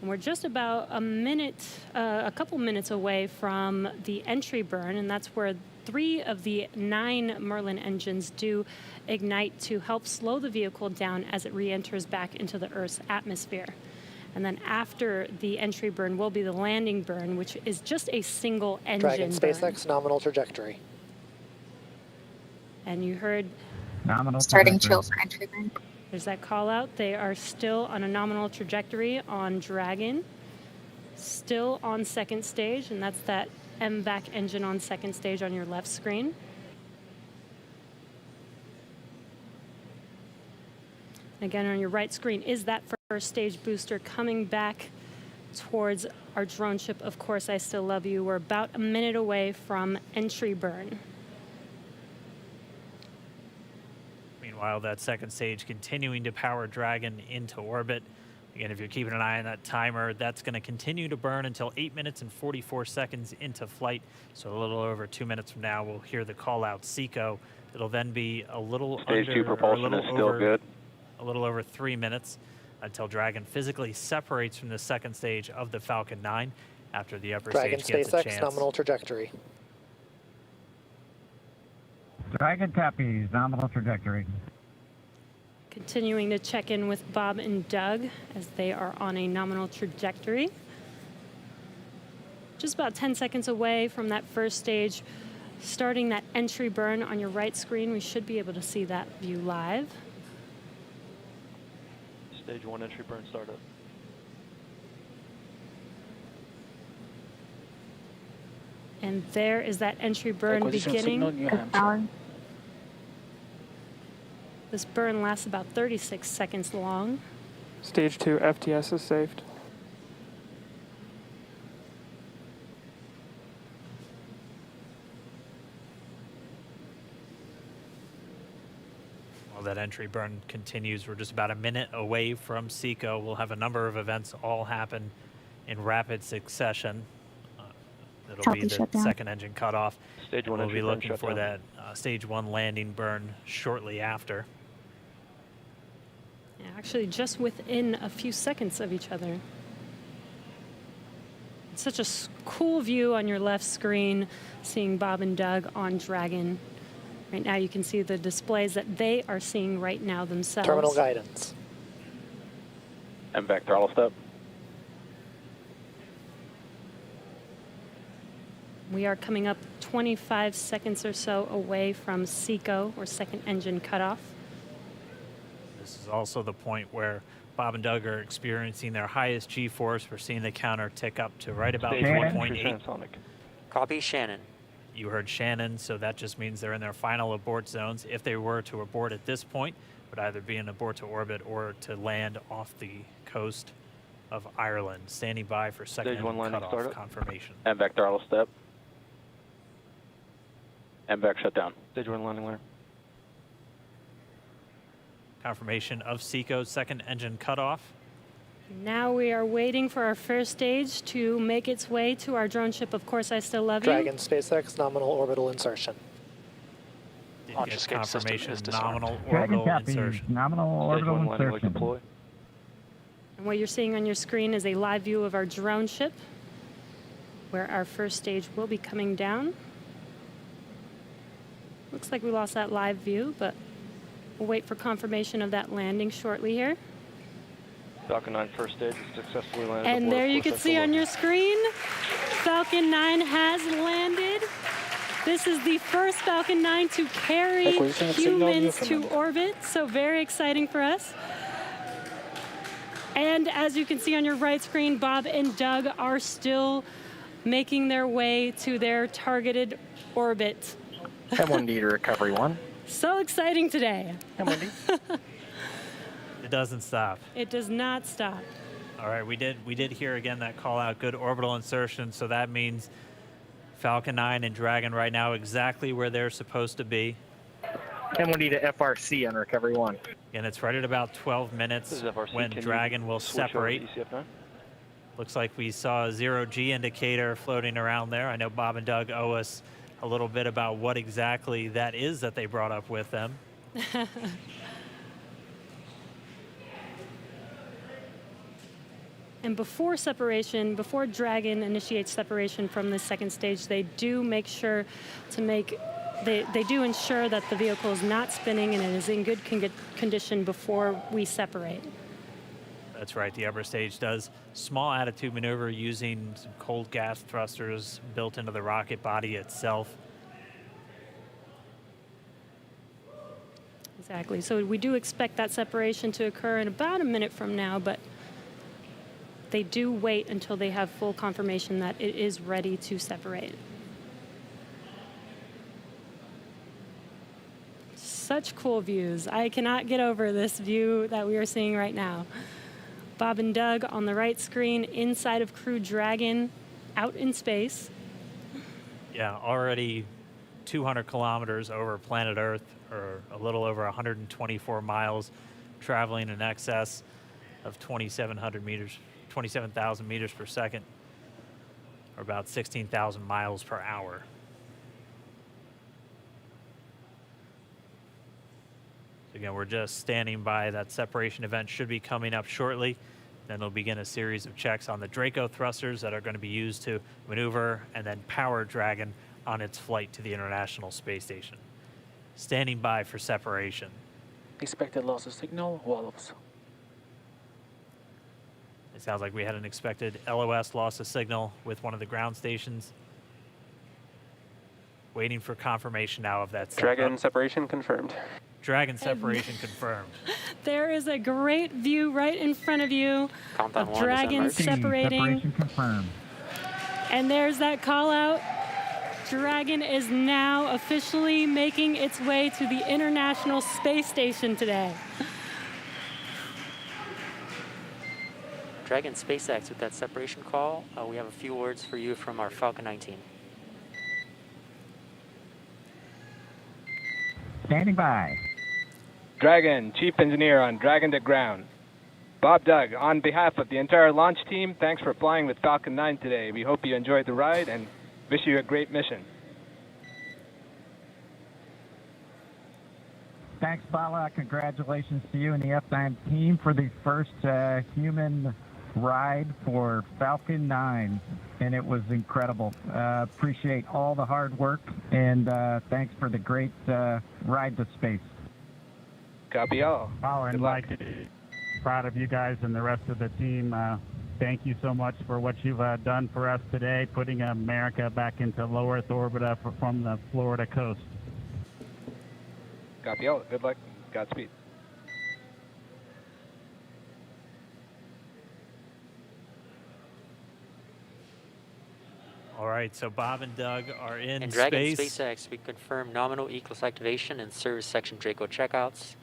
And we're just about a couple minutes away from the entry burn, and that's where 3 of the 9 Merlin engines do ignite to help slow the vehicle down as it re-enters back into the Earth's atmosphere. And then after the entry burn will be the landing burn, which is just a single engine Dragon burn. SpaceX nominal trajectory. And you heard nominal starting chill for entry burn. There's that call out. They are still on a nominal trajectory on Dragon, still on second stage, and that's that MVAC engine on second stage on your left screen. Again, on your right screen is that first stage booster coming back towards our drone ship, Of Course I Still Love You. We're about a minute away from entry burn. Meanwhile, that second stage continuing to power Dragon into orbit. Again, if you're keeping an eye on that timer, that's going to continue to burn until 8 minutes and 44 seconds into flight. So a little over 2 minutes from now, we'll hear the call out SECO. It'll then be a little Stage 2 propulsion is still good. A little over 3 minutes until Dragon physically separates from the second stage of the Falcon 9 after the upper Dragon stage gets a SpaceX chance. nominal trajectory. Dragon copies nominal trajectory. Continuing to check in with Bob and Doug as they are on a nominal trajectory. Just about 10 seconds away from that first stage starting that entry burn on your right screen. We should be able to see that view live. Stage 1 entry burn startup. And there is that entry burn beginning. This burn lasts about 36 seconds long. Stage 2 FTS is saved. While that entry burn continues, we're just about a minute away from SECO. We'll have a number of events all happen in rapid succession. It'll be the second engine cutoff. Stage 1 we'll entry be burn looking shut for down. that stage 1 landing burn shortly after. Yeah, actually just within a few seconds of each other. It's such a cool view on your left screen, seeing Bob and Doug on Dragon. Right now you can see the displays that they are seeing right now themselves. Terminal guidance. MVAC throttle step. We are coming up 25 seconds or so away from SECO, or second engine cutoff. This is also the point where Bob and Doug are experiencing their highest G-force. We're seeing the counter tick up to right about 1.8. Copy, Shannon. You heard Shannon, so that just means they're in their final abort zones. If they were to abort at this point, would either be an abort to orbit or to land off the coast of Ireland. Standing by for second Stage 1 landing cutoff startup. confirmation. MVAC throttle step. MVAC shut down. Stage 1 landing line. Confirmation of SECO's second engine cutoff. Now we are waiting for our first stage to make its way to our drone ship. Of course, I still love Dragon you. SpaceX nominal orbital insertion. Did get confirmation is disarmed. nominal Dragon orbital copy. insertion. Nominal Stage orbital 1 landing leg insertion. deploy. And what you're seeing on your screen is a live view of our drone ship, where our first stage will be coming down. Looks like we lost that live view, but we'll wait for confirmation of that landing shortly here. Falcon 9 first stage is successfully landed. And aboard there you full can see on your screen, Falcon 9 has landed. This is the first Falcon 9 to carry Acquisition of signal humans to Newfoundland. orbit, so very exciting for us. And as you can see on your right screen, Bob and Doug are still making their way to their targeted orbit. M1D to recovery 1. So exciting today. M1D. It doesn't stop. It does not stop. All right, we did hear again that call out, good orbital insertion, so that means Falcon 9 and Dragon right now exactly where they're supposed to be. M1D to FRC on recovery 1. And it's right at about 12 minutes This is FRC. when Can you Dragon will switch over to separate. ECF9? Looks like we saw a 0G indicator floating around there. I know Bob and Doug owe us a little bit about what exactly that is that they brought up with them. And before separation, before Dragon initiates separation from the second stage, they do make sure to they do ensure that the vehicle is not spinning and it is in good condition before we separate. That's right, the upper stage does small attitude maneuver using some cold gas thrusters built into the rocket body itself. Exactly. So we do expect that separation to occur in about a minute from now, but they do wait until they have full confirmation that it is ready to separate. Such cool views. I cannot get over this view that we are seeing right now. Bob and Doug on the right screen, inside of Crew Dragon, out in space. Yeah, already 200 kilometers over planet Earth, or a little over 124 miles, traveling in excess of 2,700 meters, 27,000 meters per second, or about 16,000 miles per hour. So again, we're just standing by. That separation event should be coming up shortly. Then they'll begin a series of checks on the Draco thrusters that are going to be used to maneuver and then power Dragon on its flight to the International Space Station. Standing by for separation. Expected loss of signal, Wallops. It sounds like we had an expected LOS loss of signal with one of the ground stations. waiting for confirmation now of that Dragon separation confirmed. Dragon separation confirmed. There is a great view right in front of you Countdown of one, Dragon separating. Separation confirmed. And there's that call out. Dragon is now officially making its way to the International Space Station today. Dragon SpaceX with that separation call. We have a few words for you from our Falcon 9 team. Standing by. Dragon, Chief Engineer on Dragon to Ground. Bob Doug, on behalf of the entire launch team, thanks for flying with Falcon 9 today. We hope you enjoyed the ride and wish you a great mission. Thanks, Bala. Congratulations to you and the F9 team for the first human ride for Falcon 9, and it was incredible. Appreciate all the hard work, and thanks for the great ride to space. Copy all. And luck. Proud of you guys and the rest of the team. Thank you so much for what you've done for us today, putting America back into low Earth orbit from the Florida coast. Copy all. Good luck. Godspeed. All right, so Bob and Doug are in And Dragon space. SpaceX, we confirm nominal ECLS activation and service section Draco checkouts.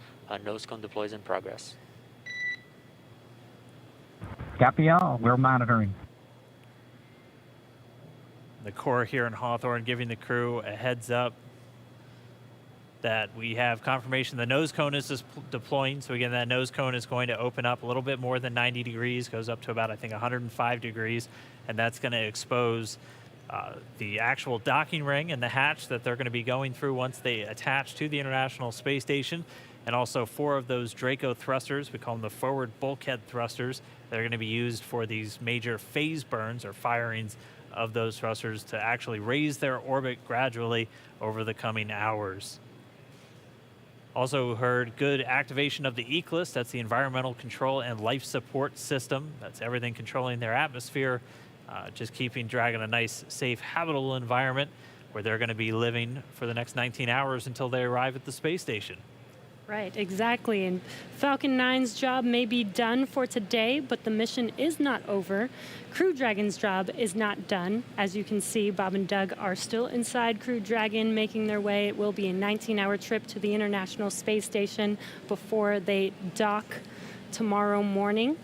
Nose cone deploys in progress. Copy all. We're monitoring. The Corps here in Hawthorne giving the crew a heads up that we have confirmation the nose cone is deploying. So again, that nose cone is going to open up a little bit more than 90 degrees, goes up to about, I think, 105 degrees, and that's going to expose the actual docking ring and the hatch that they're going to be going through once they attach to the International Space Station, and also 4 of those Draco thrusters, we call them the forward bulkhead thrusters, that are going to be used for these major phase burns or firings of those thrusters to actually raise their orbit gradually over the coming hours. Also heard good activation of the ECLS, that's the Environmental Control and Life Support System. That's everything controlling their atmosphere, just keeping Dragon a nice, safe, habitable environment where they're going to be living for the next 19 hours until they arrive at the space station. Right, exactly. And Falcon 9's job may be done for today, but the mission is not over. Crew Dragon's job is not done. As you can see, Bob and Doug are still inside Crew Dragon, making their way. It will be a 19-hour trip to the International Space Station before they dock tomorrow morning.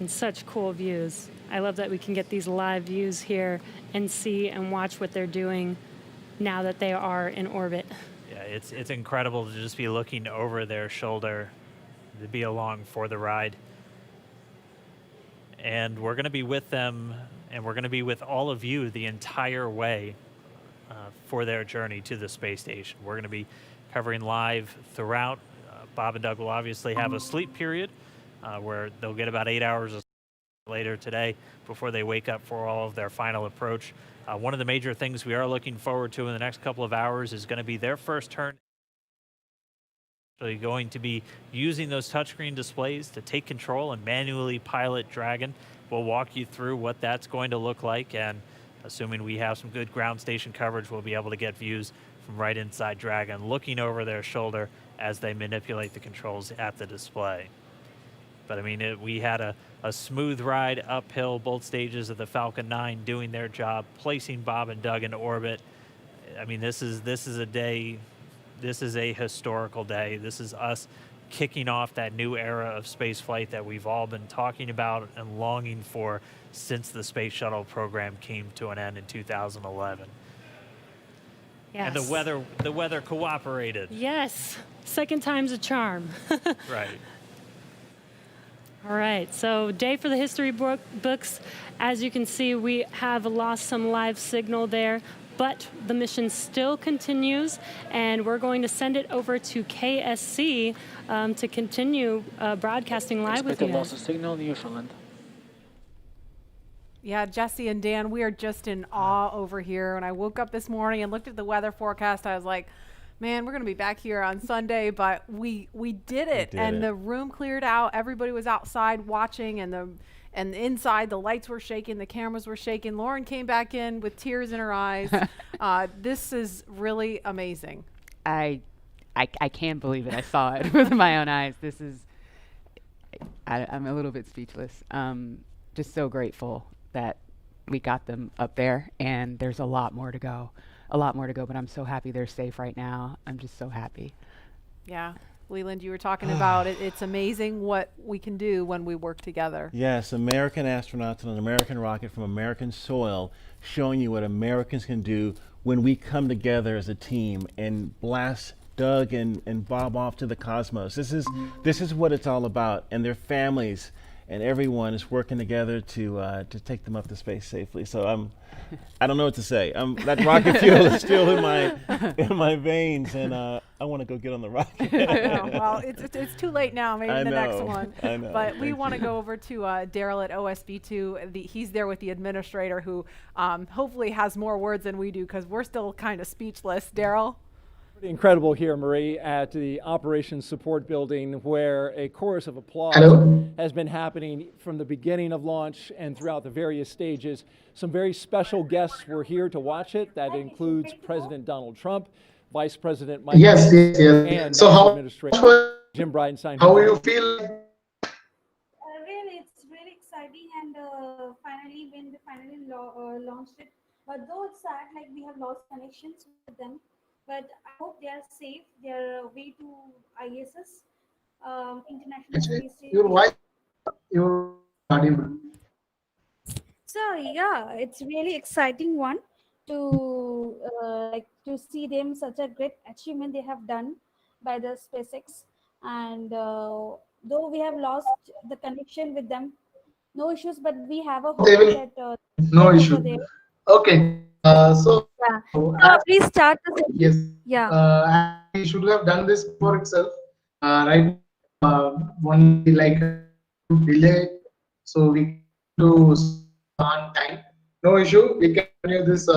And such cool views. I love that we can get these live views here and see and watch what they're doing now that they are in orbit. Yeah, it's incredible to just be looking over their shoulder, to be along for the ride. And we're going to be with them, and we're going to be with all of you the entire way for their journey to the space station. We're going to be covering live throughout. Bob and Doug will obviously have a sleep period where they'll get about 8 hours of sleep later today before they wake up for all of their final approach. One of the major things we are looking forward to in the next couple of hours is going to be their first turn. They're going to be using those touchscreen displays to take control and manually pilot Dragon. We'll walk you through what that's going to look like, and assuming we have some good ground station coverage, we'll be able to get views from right inside Dragon, looking over their shoulder as they manipulate the controls at the display. But I mean, we had a smooth ride uphill, both stages of the Falcon 9 doing their job, placing Bob and Doug into orbit. I mean, this is a day, this is a historical day. This is us kicking off that new era of space flight that we've all been talking about and longing for since the space shuttle program came to an end in 2011. Yes. And the weather cooperated. Yes, second time's a charm. Right. All right, so day for the history books. As you can see, we have lost some live signal there, but the mission still continues, and we're going to send it over to KSC to continue broadcasting live with you guys. Loss of signal, Newfoundland. Yeah, Jesse and Dan, we are just in awe over here. When I woke up this morning and looked at the weather forecast, I was like, man, we're going to be back here on Sunday, but we did it. The room cleared out. Everybody was outside watching, and and inside the lights were shaking, the cameras were shaking. Lauren came back in with tears in her eyes. This is really amazing. I can't believe it. I saw it with my own eyes. This is, I'm a little bit speechless. Just so grateful that we got them up there, and there's a lot more to go. But I'm so happy they're safe right now. I'm just so happy. Yeah. Leland, you were talking about it. It's amazing what we can do when we work together. Yes, American astronauts on an American rocket from American soil, showing you what Americans can do when we come together as a team and blast Doug and Bob off to the cosmos. This is what it's all about, and their families and everyone is working together to take them up to space safely. So I don't know what to say. That rocket fuel is still in my veins, and I want to go get on the rocket. Well, it's too late now. Maybe the next one. I know. But we want to go over to Daryl at OSB2. He's there with the administrator, who hopefully has more words than we do, because we're still kind of speechless. Daryl? Incredible here, Marie, at the Operations Support Building, where a chorus of applause has been happening from the beginning of launch and throughout the various stages. Some very special guests were here to watch it. That includes President Donald Trump, Vice President Mike Pence, and So Administrator Jim Bridenstine. How you feel? Really, it's really exciting, and finally, when they finally launched it. But though it's sad, like we have lost connections with them. But I hope they are safe. They are way to ISS, International Space Station. Your voice, your audible. So yeah, it's really exciting one to to see them, such a great achievement they have done by the SpaceX. And though we have lost the connection with them, no issues. But we have a hope They will that no issue. there. So Please start the session. Yes. Yeah. We should have done this for itself. Right. One like delay, so we do on time. No issue. We can continue this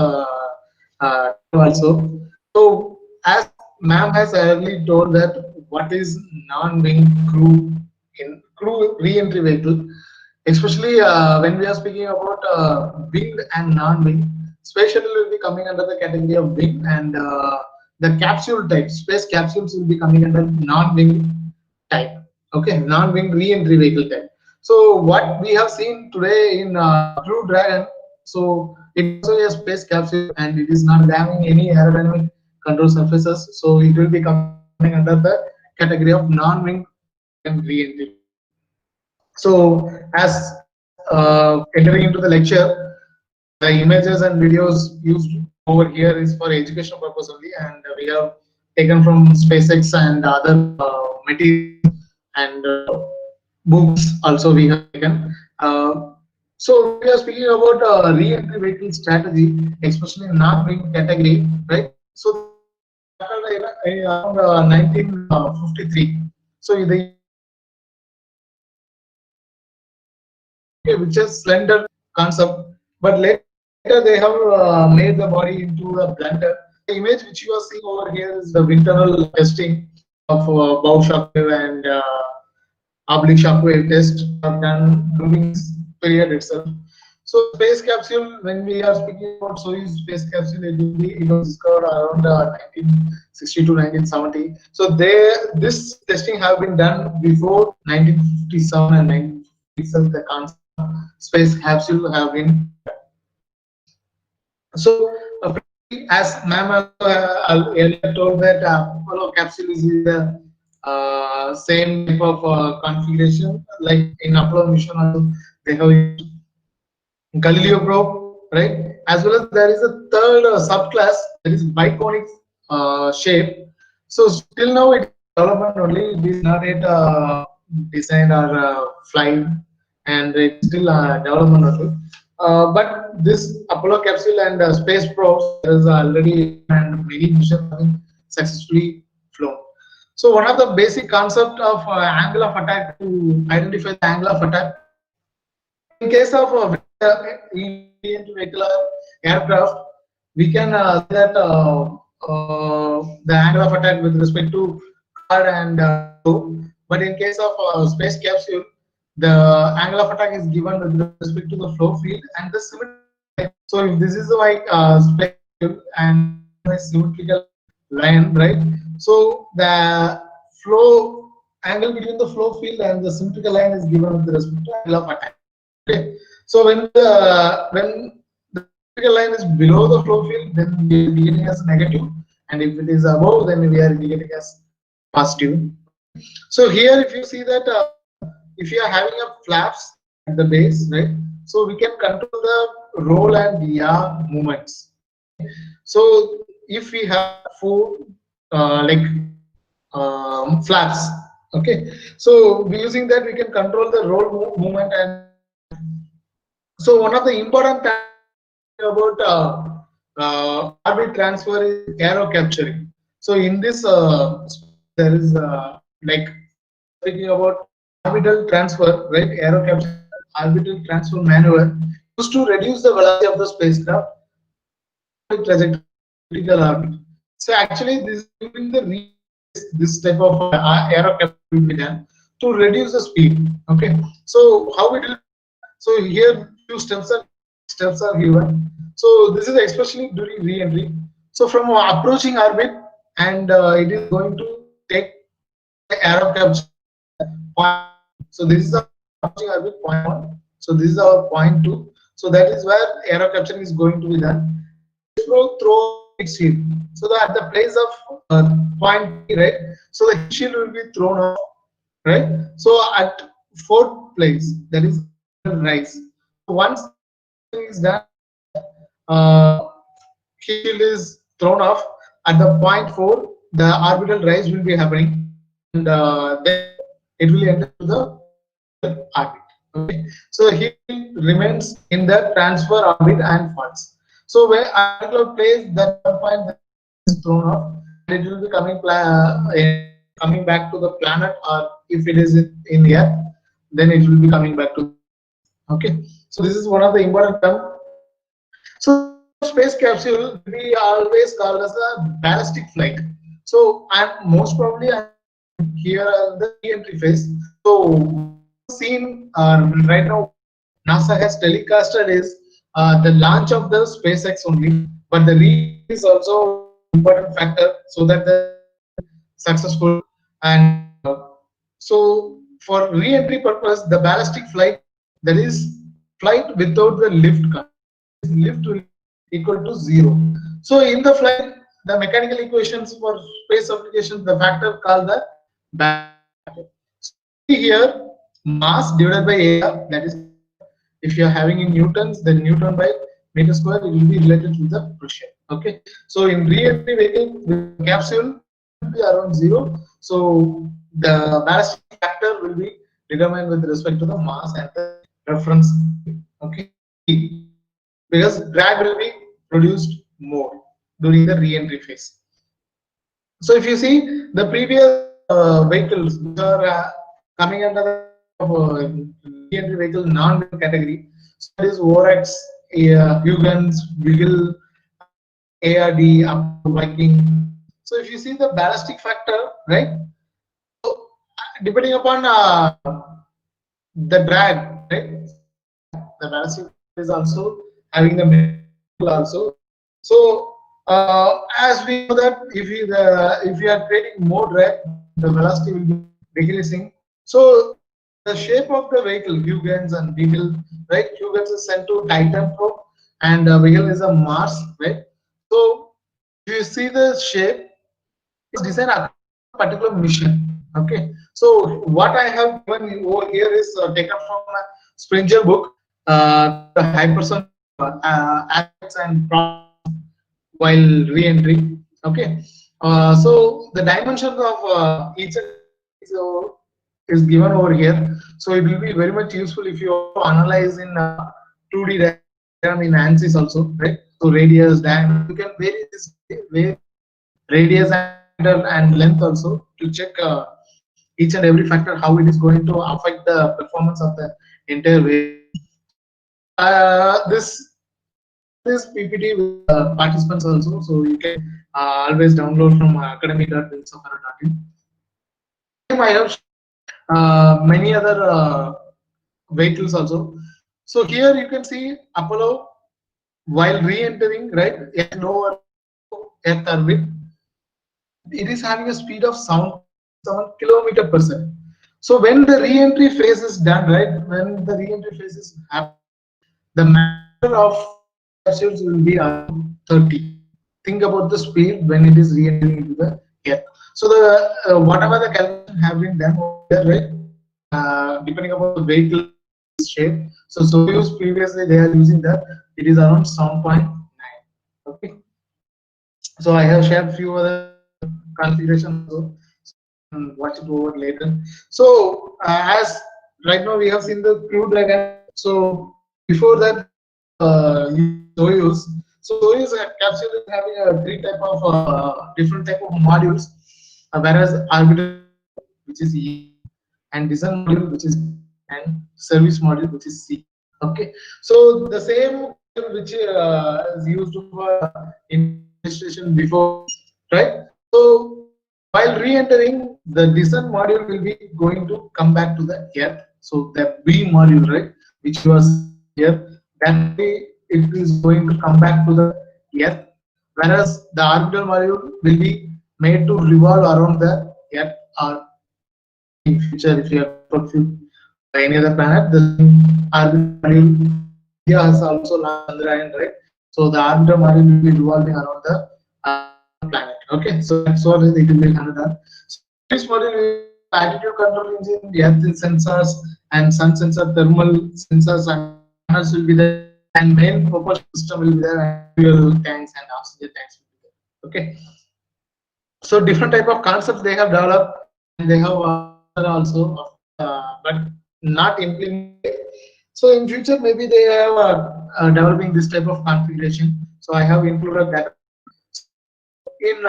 also. So as ma'am has earlier told that what is non-wing crew re-entry vehicle, especially when we are speaking about winged and non-wing. Space shuttle will be coming under the category of wing, and the capsule type, space capsules will be coming under non-wing type. Okay, non-wing re-entry vehicle type. So what we have seen today in Crew Dragon, so it's also a space capsule, and it is not having any aerodynamic control surfaces. So it will be coming under the category of non-wing re-entry. So as entering into the lecture, the images and videos used over here is for educational purpose only, and we have taken from SpaceX and other materials and books also we have taken. So we are speaking about re-entry vehicle strategy, especially in non-wing category, right? So around 1953. So the which is slender concept, but later they have made the body into a blender. The image which you are seeing over here is the internal testing of bow shockwave and oblique shockwave test done during this period itself. So space capsule, when we are speaking about Soyuz space capsule, it was discovered around 1960 to 1970. So this testing have been done before 1957 and 1957. The concept of space capsule have been. So as ma'am earlier told that Apollo capsule is the same type of configuration like in Apollo mission. They have used Galileo probe, right? As well as there is a third subclass that is biconic shape. So till now it is development only. It is not yet designed or flying, and it's still development only. But this Apollo capsule and space probes, there is already and many missions have been successfully flown. So one of the basic concept of angle of attack to identify the angle of attack. In case of vehicular aircraft, we can say that the angle of attack with respect to card and but in case of space capsule, the angle of attack is given with respect to the flow field and the symmetry. So if this is my space and my symmetrical line, right? So the flow angle between the flow field and the symmetrical line is given with respect to angle of attack. Okay. So when the symmetrical line is below the flow field, then we are indicating as negative, and if it is above, then we are indicating as positive. So here, if you see that if you are having a flaps at the base, right? So we can control the roll and yaw movements. So if we have four flaps, okay. So using that we can control the roll movement. And so one of the important things about orbit transfer is aero capturing. So in this there is speaking about orbital transfer, right? Aero capture, orbital transfer maneuver used to reduce the velocity of the spacecraft trajectory orbit. So actually, this during the this type of aero capture will be done to reduce the speed. Okay. So how it will? So here few steps are given. So this is especially during re-entry. So from approaching orbit, and it is going to take aero capture point. So this is the approaching orbit point 1. So this is our point 2. So that is where aero capturing is going to be done. Throw its shield. So that at the place of point 3, right? So the shield will be thrown off, right? So at fourth place, that is rise. Once is done, shield is thrown off at the point 4. The orbital rise will be happening, and then it will enter the orbit. Okay, so he remains in the transfer orbit and falls. So where particular place that point is thrown off, it will be coming back to the planet, or if it is in the Earth, then it will be coming back to. Okay, so this is one of the important terms. So space capsule will be always called as a ballistic flight. So I'm most probably here in the re-entry phase. So seen right now, NASA has telecasted is the launch of the SpaceX only, but the re is also important factor so that the successful. And so for re-entry purpose, the ballistic flight, that is flight without the lift will equal to 0. So in the flight, the mechanical equations for space applications, the factor called the ballistic factor. So here mass divided by area, that is if you are having in newtons, then Newton by meter square, it will be related to the pressure. Okay, so in re-entry vehicle with capsule will be around 0. So the ballistic factor will be determined with respect to the mass and the reference. Okay, because drag will be produced more during the re-entry phase. So if you see the previous vehicles which are coming under the re-entry vehicle non-vehicle category, so it is Vorax, Huygens, Beagle, ARD, Viking. So if you see the ballistic factor, right? So depending upon the drag, right? The ballistic is also having the also. So as we know that if you are creating more drag, the velocity will be decreasing. So the shape of the vehicle, Huygens and Beagle, right? Huygens is sent to Titan probe, and Beagle is a Mars, right? So if you see the shape, it's designed a particular mission. Okay. So what I have given over here is taken from a Springer book, the hypersonic aspects and problems while re-entry. Okay. So the dimensions of each is given over here. So it will be very much useful if you analyze in 2D diagram in ANSYS also, right? So radius, diameter, you can vary this radius and length also to check each and every factor how it is going to affect the performance of the entire way. This PPT with participants also, so you can always download from academy.winsofera.in. I have many other vehicles also. So here you can see Apollo while re-entering, right, at low Earth orbit, it is having a speed of 7 kilometer per second. So when the re-entry phase is done, right, when the re-entry phase is happening, the mass of capsules will be around 30. Think about the speed when it is re-entering into the Earth. So the whatever the calculation have been done over there, right, depending upon the vehicle shape. So Soyuz previously they are using that, it is around 7.9. Okay. So I have shared few other configurations also. Watch it over later. So as right now we have seen the Crew Dragon. So before that, Soyuz. So Soyuz capsule is having a three type of different type of modules, whereas orbital, which is E, and design module, which is, and service module, which is C. Okay, so the same which is used for administration before, right? So while re-entering, the descent module will be going to come back to the Earth. So the B module, right, which was here, that way it is going to come back to the Earth, whereas the orbital module will be made to revolve around the Earth, or in future if you have any other planet, the orbital module. India has also launched Chandrayaan, right? So the orbital module will be revolving around the planet. Okay, so that's what it will be handled. So this module will attitude control engine, the earth sensors, and sun sensor, thermal sensors, and panels will be there, and main propulsion system will be there, and fuel tanks and oxygen tanks will be there. Okay, so different type of concepts they have developed, and they have also, but not implemented. So in future maybe they have developing this type of configuration. So I have included that. In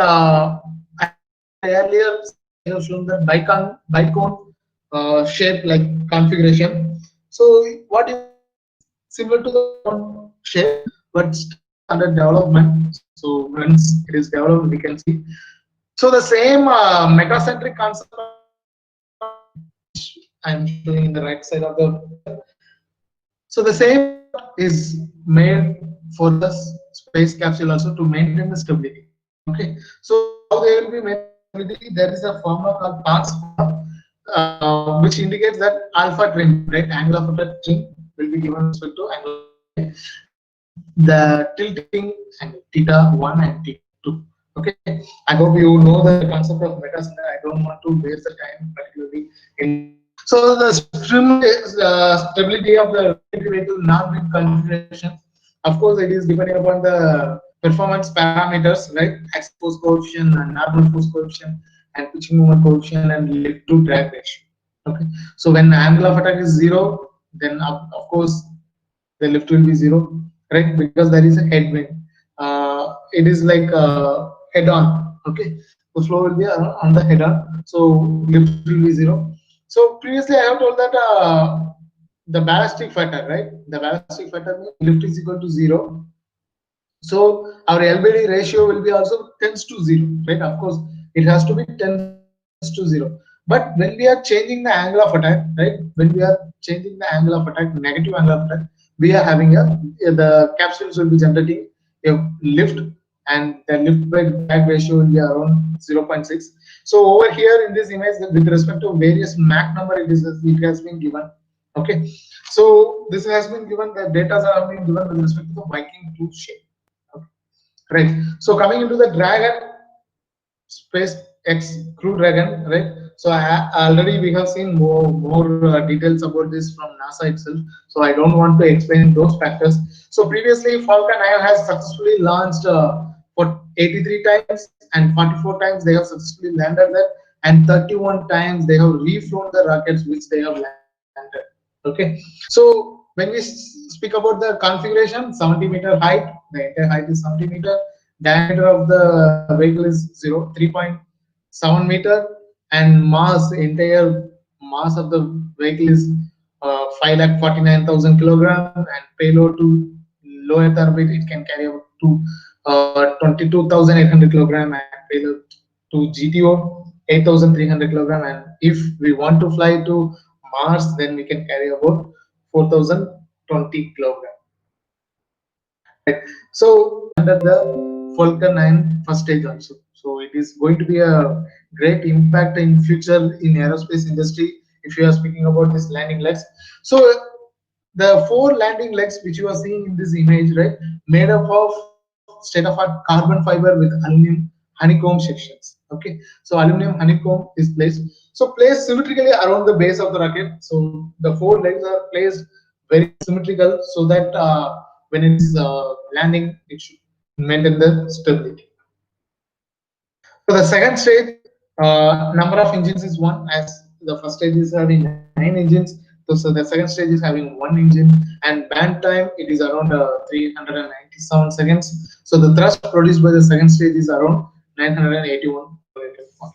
earlier I have shown the bicone shape like configuration. So what is similar to the cone shape, but still under development. So once it is developed, we can see. So the same metacentric concept I am showing in the right side of the. So the same is made for the space capsule also to maintain the stability. Okay, so how they will be maintaining stability? There is a formula called PAX, which indicates that alpha trim, right, angle of attack trim will be given respect to angle, and the tilting angle theta 1 and theta 2. Okay, I hope you know the concept of metacenter. I don't want to waste the time particularly in. So the stability of the vehicle not with configuration. Of course, it is depending upon the performance parameters, right? Axis force coefficient and normal force coefficient and pitching moment coefficient and lift to drag ratio. Okay. So when the angle of attack is 0, then of course the lift will be 0, right? Because there is a headwind. It is like head on. Okay. The flow will be on the head on. So lift will be 0. So previously I have told that the ballistic factor, right? The ballistic factor means lift is equal to 0. So our LBD ratio will be also tends to 0, right? Of course, it has to be tends to 0. But when we are changing the angle of attack, right? When we are changing the angle of attack, negative angle of attack, we are having the capsules will be generating a lift, and the lift by drag ratio will be around 0.6. So over here in this image, with respect to various Mach number, it has been given. Okay, so this has been given. The data have been given with respect to the Viking 2 shape. Okay. Right. So coming into the Dragon SpaceX Crew Dragon, right? So already we have seen more details about this from NASA itself. So I don't want to explain those factors. So previously Falcon 9 has successfully launched for 83 times, and 44 times they have successfully landed there, and 31 times they have reflown the rockets which they have landed. Okay, so when we speak about the configuration, 70-meter height, the entire height is 70 meter, diameter of the vehicle is 3.7 meter, and mass, entire mass of the vehicle is 5,49,000 kilogram, and payload to low Earth orbit it can carry up to 22,800 kilogram, and payload to GTO 8,300 kilogram, and if we want to fly to Mars, then we can carry about 4020 kilogram. Right. So under the Falcon 9 first stage also. So it is going to be a great impact in future in aerospace industry if you are speaking about this landing legs. So the 4 landing legs which you are seeing in this image, right, made up of state-of-art carbon fiber with aluminum honeycomb sections. Okay, so aluminum honeycomb is placed. So placed symmetrically around the base of the rocket. So the 4 legs are placed very symmetrical so that when it is landing, it should maintain the stability. So the second stage, number of engines is 1, as the first stage is having 9 engines. So the second stage is having 1 engine, and band time it is around 397 seconds. So the thrust produced by the second stage is around 981 kN.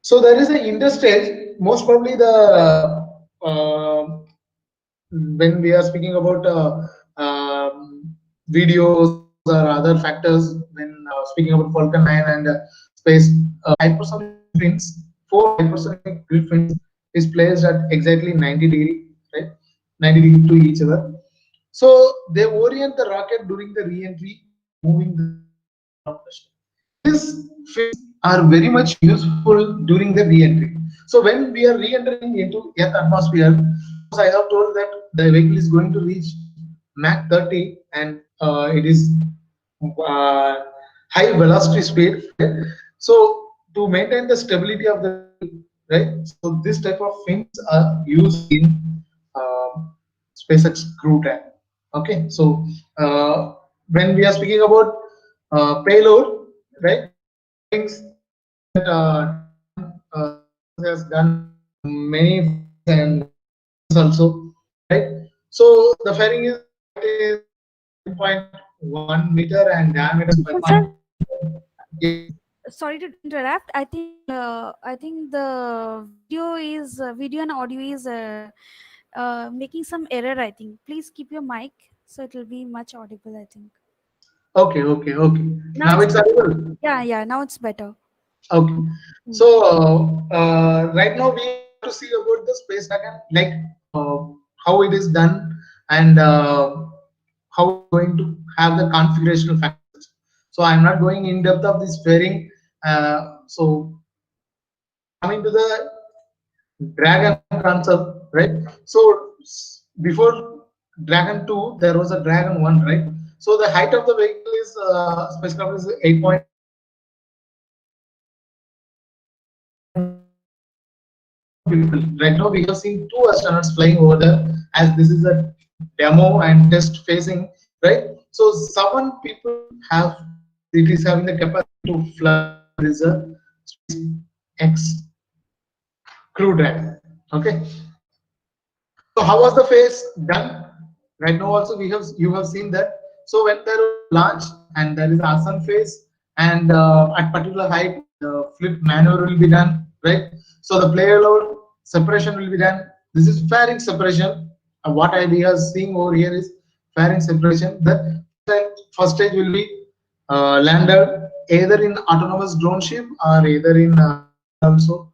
So there is an interstage. Most probably the when we are speaking about videos or other factors, when speaking about Falcon 9 and space, hypersonic fins, 4 hypersonic grid fins is placed at exactly 90 degree, right? 90 degree to each other. So they orient the rocket during the re-entry, moving the these fins are very much useful during the re-entry. So when we are re-entering into Earth atmosphere, I have told that the vehicle is going to reach Mach 30 and it is high velocity speed. Right? So to maintain the stability of the vehicle, right? So this type of fins are used in SpaceX Crew Dragon. Okay, so when we are speaking about payload, right? Things that has done many and also, right? So the fairing is 0.1 meter and diameter is 5. Sorry to interrupt. I think the video and audio is making some error. I think please keep your mic so it will be much audible. I think. Okay. Now it's audible. Yeah. Now it's better. Okay. So right now we have to see about the space dragon, like how it is done and how it's going to have the configurational factors. So I'm not going in depth of this fairing. So coming to the Dragon concept, right? So before Dragon 2, there was a Dragon 1, right? So the height of the vehicle is spacecraft is 8. Right now we have seen 2 astronauts flying over there, as this is a demo and test phasing, right? So some people have it is having the capacity to fly. There is a SpaceX Crew Dragon. Okay. So how was the phase done? Right now also you have seen that. So when there is launch and there is ascent phase, and at particular height the flip maneuver will be done, right? So the payload separation will be done. This is fairing separation. What we are seeing over here is fairing separation. The first stage will be landed either in autonomous drone ship or either in also.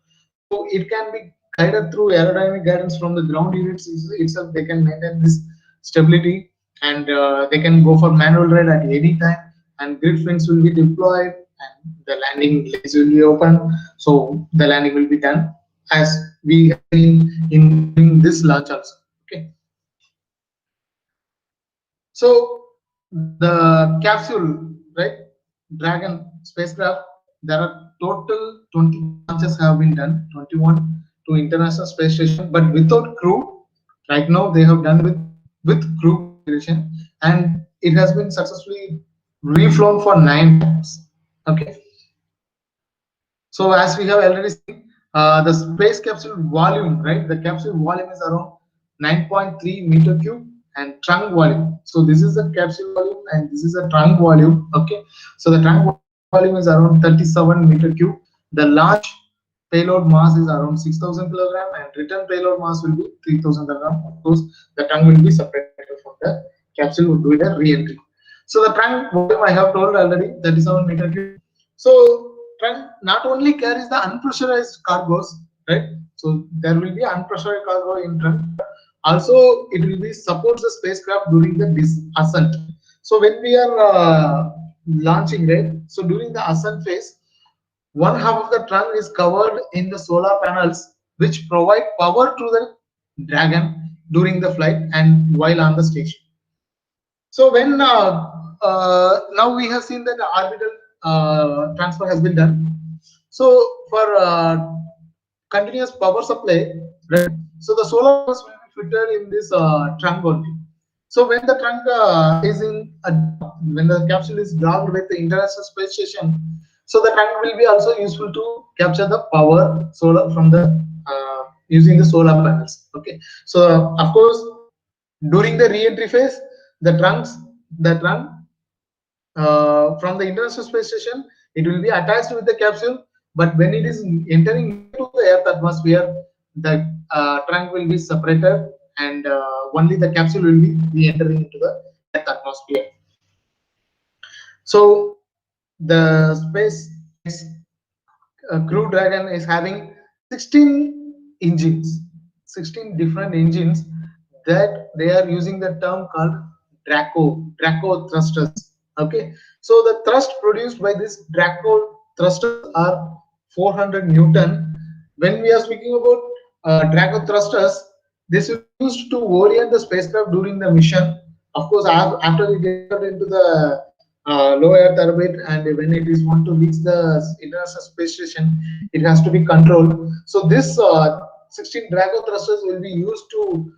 So it can be guided through aerodynamic guidance from the ground units itself. They can maintain this stability, and they can go for manual ride at any time, and grid fins will be deployed and the landing legs will be open, so the landing will be done as we have seen in this launch also. Okay, so the capsule, right, Dragon spacecraft, there are total 20 launches have been done, 21 to International Space Station, but without crew. Right now they have done with crew configuration, and it has been successfully reflown for 9 times. Okay, so as we have already seen, the space capsule volume, right? The capsule volume is around 9.3 meter cube and trunk volume. So this is the capsule volume and this is the trunk volume. Okay, so the trunk volume is around 37 meter cube. The launch payload mass is around 6,000 kilogram and return payload mass will be 3,000 kilogram. Of course, the trunk will be separated from the capsule would do the re-entry. So the trunk volume I have told already, 37 meter cube. So trunk not only carries the unpressurized cargoes, right? So there will be unpressurized cargo in trunk. Also, it will be supports the spacecraft during the ascent. So when we are launching, right? So during the ascent phase, one half of the trunk is covered in the solar panels, which provide power to the Dragon during the flight and while on the station. So when now we have seen that the orbital transfer has been done. So for continuous power supply, right? So the solar panels will be fitted in this trunk only. So when the trunk is when the capsule is docked with the International Space Station, so the trunk will be also useful to capture the power solar from the using the solar panels. Okay. So of course, during the re-entry phase, the trunk from the International Space Station, it will be attached with the capsule. But when it is entering into the Earth atmosphere, the trunk will be separated, and only the capsule will be entering into the Earth atmosphere. So the space Crew Dragon is having 16 engines, 16 different engines that they are using the term called Draco thrusters. Okay, so the thrust produced by this Draco thrusters are 400 Newton. When we are speaking about Draco thrusters, this is used to orient the spacecraft during the mission. Of course, after we get into the low Earth orbit, and when it is want to reach the International Space Station, it has to be controlled. So this 16 Draco thrusters will be used to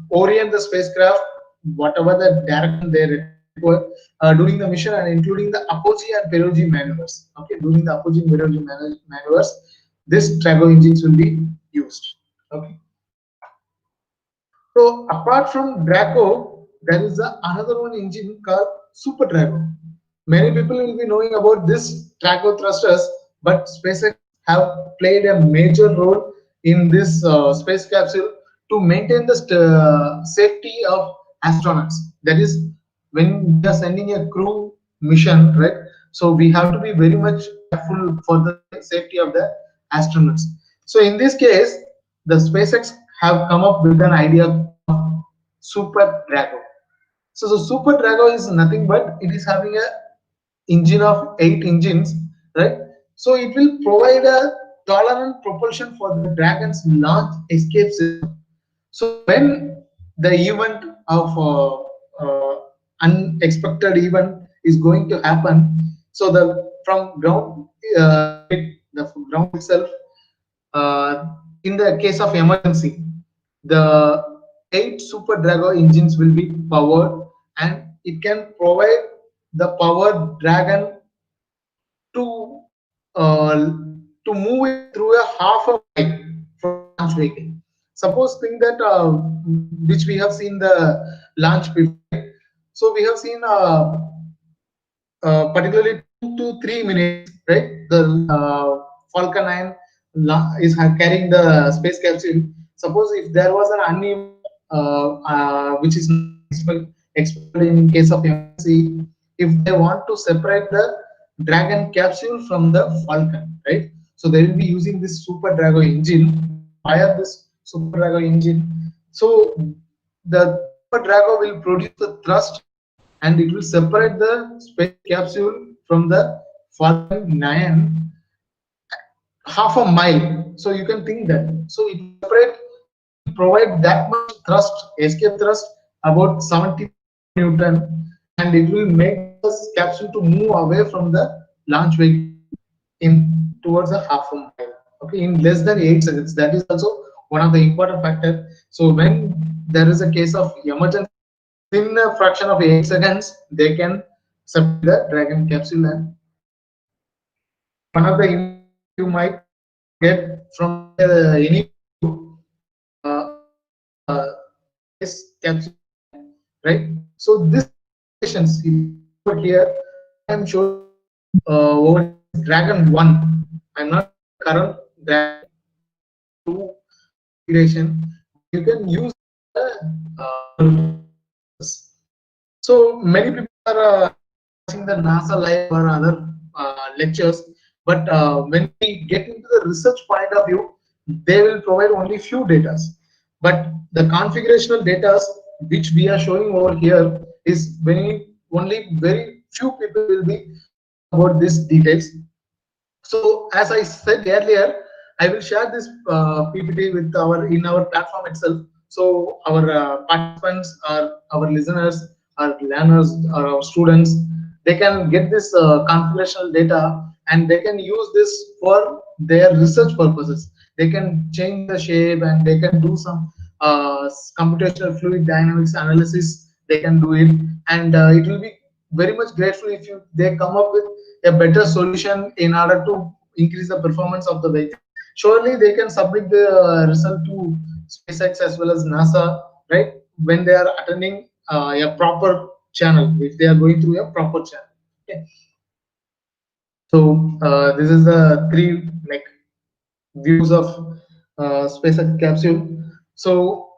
orient the spacecraft, whatever the direction they require during the mission, and including the apogee and perigee maneuvers. Okay, during the apogee and perigee maneuvers, this Draco engines will be used. Okay. So apart from Draco, there is another one engine called Super Draco. Many people will be knowing about this Draco thrusters, but SpaceX have played a major role in this space capsule to maintain the safety of astronauts. That is, when we are sending a crew mission, right? So we have to be very much careful for the safety of the astronauts. So in this case, the SpaceX have come up with an idea of Super Draco. So the Super Draco is nothing but it is having a engine of 8 engines, right? So it will provide a tolerant propulsion for the Dragon's launch escape system. So when the event of unexpected event is going to happen, so the from ground the ground itself, in the case of emergency, the 8 Super Drago engines will be powered, and it can provide the power Dragon to to move it through a half a mile from launch vehicle. Suppose think that which we have seen the launch before. So we have seen particularly 2 to 3 minutes, right? The Falcon 9 is carrying the space capsule. Suppose if there was an uneven, which is expected in case of emergency, if they want to separate the Dragon capsule from the Falcon, right? So they will be using this Super Drago engine, fire this Super Drago engine. So the Super Drago will produce the thrust, and it will separate the space capsule from the Falcon 9 half a mile. So you can think that. So it will separate, provide that much thrust, escape thrust, about 70 Newton, and it will make the capsule to move away from the launch vehicle in towards a half a mile. Okay, in less than 8 seconds. That is also one of the important factors. So when there is a case of emergency, in a fraction of 8 seconds, they can separate the Dragon capsule. And one of the you might get from any space capsule, right? So this stations over here, I am showing over Dragon 1. I'm not current Dragon 2 configuration. You can use so many people are watching the NASA live or other lectures, but when we get into the research point of view, they will provide only few data. But the configurational data which we are showing over here is only very few people will be knowing about these details. So as I said earlier, I will share this PPT with in our platform itself. So our participants, our listeners, our learners, our students, they can get this configurational data and they can use this for their research purposes. They can change the shape and they can do some computational fluid dynamics analysis. They can do it, and it will be very much grateful if they come up with a better solution in order to increase the performance of the vehicle. Surely they can submit the result to SpaceX as well as NASA, right? When they are attending a proper channel, if they are going through a proper channel. Okay. So this is the three views of SpaceX capsule. So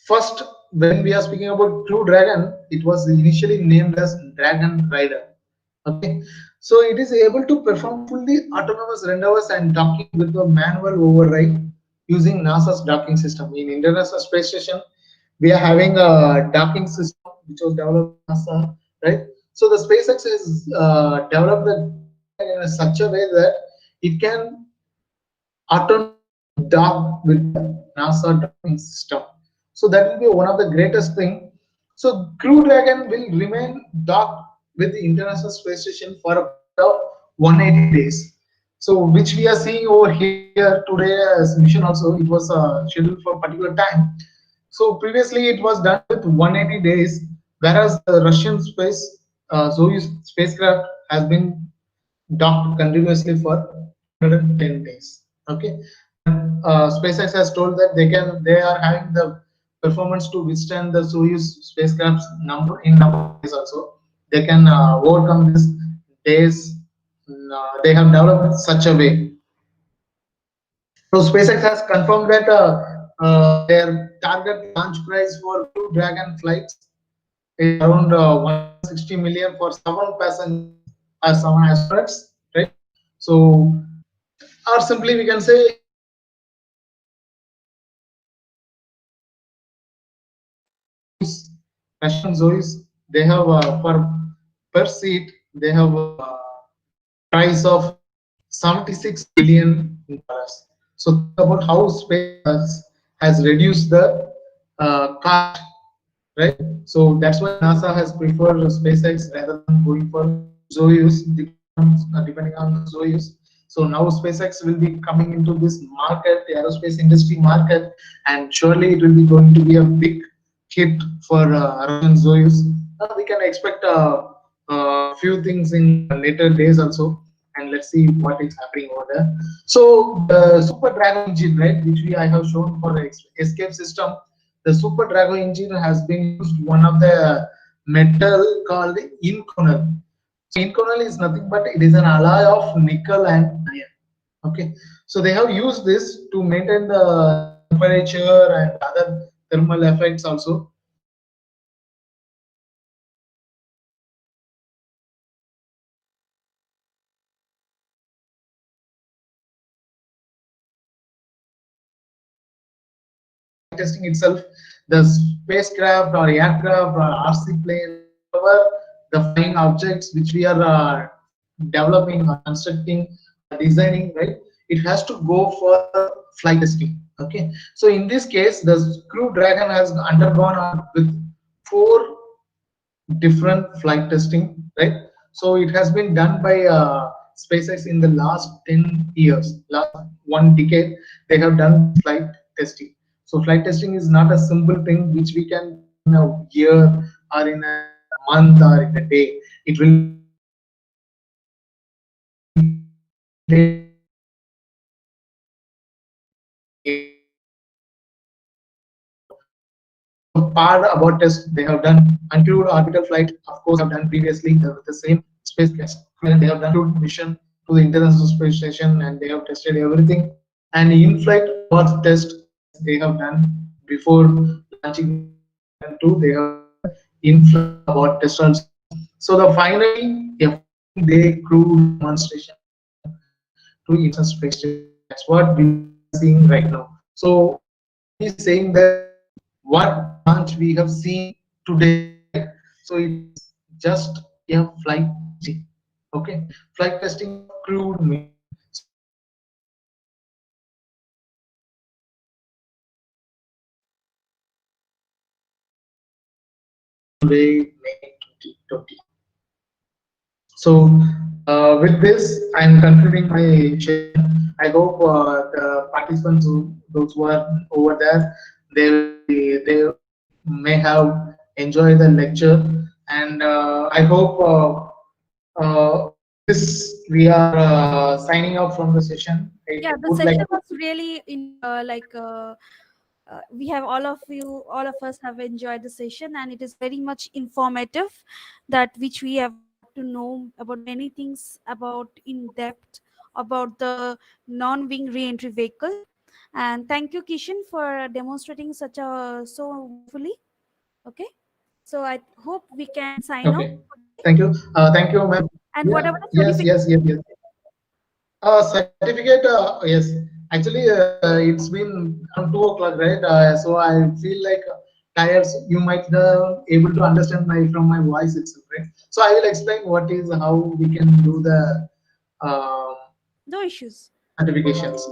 first, when we are speaking about Crew Dragon, it was initially named as Dragon Rider. Okay, so it is able to perform fully autonomous rendezvous and docking with a manual override using NASA's docking system. In International Space Station, we are having a docking system which was developed by NASA, right? So the SpaceX has developed the in such a way that it can autonomously dock with the NASA docking system. So that will be one of the greatest thing. So Crew Dragon will remain docked with the International Space Station for a period of 180 days. So which we are seeing over here today as mission also, it was scheduled for a particular time. So previously it was done with 180 days, whereas the Russian space Soyuz spacecraft has been docked continuously for 110 days. Okay, SpaceX has told that they are having the performance to withstand the Soyuz spacecraft's number of days also. They can overcome these days. They have developed such a way. So SpaceX has confirmed that their target launch price for Crew Dragon flights is around 160 million for 7 passengers or 7 astronauts, right? So, or simply we can say Russian Zois, they have per seat they have a price of $76 billion. So think about how space has reduced the cost, right? So that's why NASA has preferred SpaceX rather than going for Soyuz, depending on Soyuz. So now SpaceX will be coming into this market, the aerospace industry market, and surely it will be going to be a big hit for Russian Soyuz. We can expect a few things in later days also, and let's see what is happening over there. So the Super Dragon engine, right, which I have shown for the escape system, the Super Dragon engine has been used one of the metal called inconel. So inconel is nothing but it is an alloy of nickel and iron. Okay, so they have used this to maintain the temperature and other thermal effects also. Testing itself, the spacecraft or aircraft or RC plane, whatever the flying objects which we are developing or constructing, designing, right? It has to go for flight testing. Okay, so in this case, the Crew Dragon has undergone with 4 different flight testing, right? So it has been done by SpaceX in the last 10 years, last 1 decade. They have done flight testing. So flight testing is not a simple thing which we can do in a year or in a month or in a day. It will part about test they have done uncrewed orbital flight, of course, have done previously with the same spacecraft. They have done crewed mission to the International Space Station and they have tested everything. And in-flight abort test they have done before launching to they have in-flight abort test also. So the finally a 14-day crew demonstration to international space station. That's what we are seeing right now. So he's saying that what launch we have seen today, right? So it's just a flight testing. Okay, flight testing of crewed mission. Today, May 2020. So with this, I'm concluding my session. I hope the participants, those who are over there, they may have enjoyed the lecture, and I hope this we are signing off from the session. I Yeah, the would like session to. was really we have all of us have enjoyed the session, and it is very much informative, that which we have got to know about many things about in depth about the non-wing re-entry vehicle. And thank you, Kishan, for demonstrating such a so wonderfully. Okay, so I hope we can sign off. Okay, thank you, ma'am. And Yeah, whatever the yes, certificate. yes, yes, yes. Certificate, yes. Actually, it's been around 2 o'clock, right? So I feel like tired. You might able to understand from my voice itself, right? So I will explain what is how we can do the uh, No issues. certifications.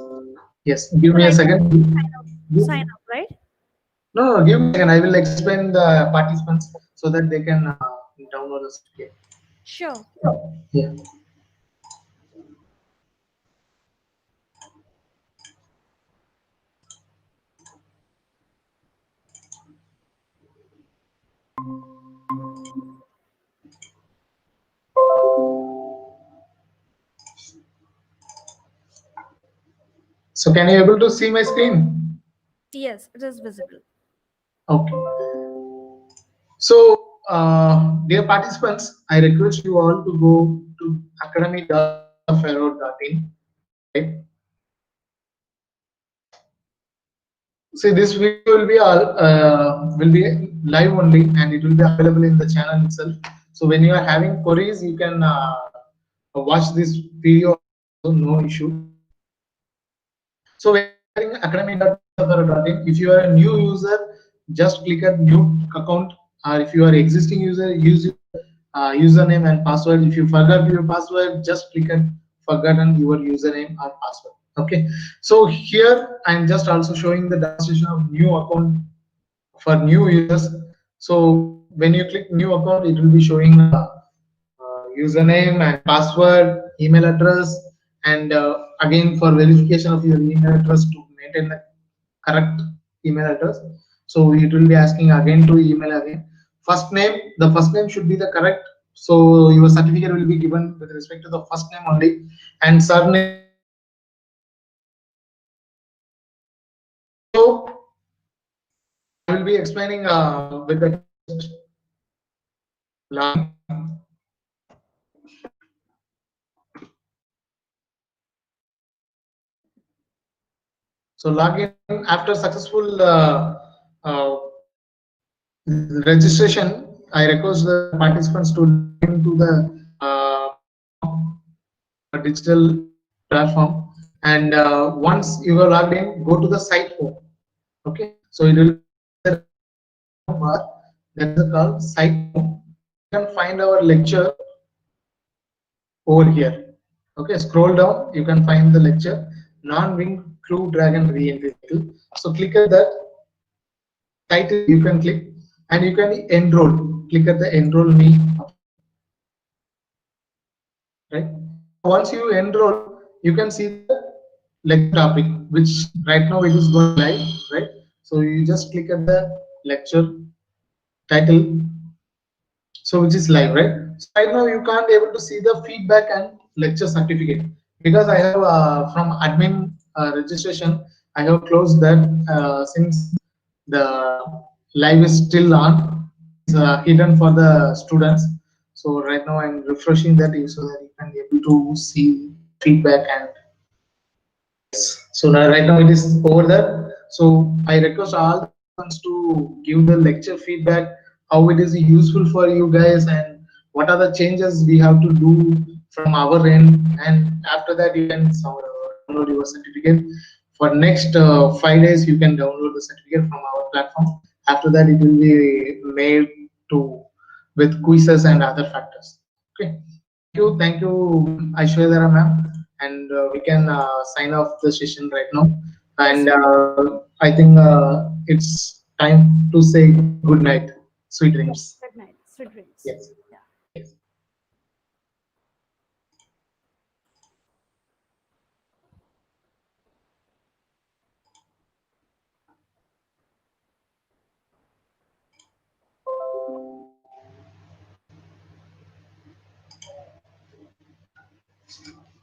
Yes, give So me a like that, second. sign up, right? No, give me a second. I will explain the participants so that they can download the certificate. Sure. Yeah. So can you able to see my screen? Yes, it is visible. Okay. So, dear participants, I request you all to go to academy.ferro.in. Right? See, this video will be live only, and it will be available in the channel itself. So when you are having queries, you can watch this video. No issue. So when you're in academy.ferro.in, if you are a new user, just click on new account, or if you are existing user, use your username and password. If you forgot your password, just click on forgotten your username or password. Okay, so here I'm just also showing the demonstration of new account for new users. So when you click new account, it will be showing username and password, email address, and again for verification of your email address to maintain the correct email address. So it will be asking again to email again. First name, the first name should be the correct. So your certificate will be given with respect to the first name only, and surname. So I will be explaining with the login. So login after successful uh, registration. I request the participants to log into the digital platform, and once you are logged in, go to the site home. Okay, so it will be bar that is called site home. You can find our lecture over here. Okay, scroll down, you can find the lecture non-wing crew dragon re-entry vehicle. So click at that title, you can click, and you can enroll. Click at the enroll me, right? Once you enroll, you can see the lecture topic, which right now it is going live, right? So you just click at the lecture title, so which is live, right? So right now you can't able to see the feedback and lecture certificate, because I have from admin registration, I have closed that since the live is still on. It's hidden for the students. So right now I'm refreshing that so that you can be able to see feedback. And so now right now it is over there. So I request all the students to give the lecture feedback, how it is useful for you guys, and what are the changes we have to do from our end, and after that you can download your certificate. For next 5 days, you can download the certificate from our platform. After that, it will be mailed to with quizzes and other factors. Okay. Thank you, Aishwarya ma'am, and we can sign off the session right now. And I think it's time to say good night, sweet dreams. Good night. Sweet dreams. Yes. Yeah. Yes.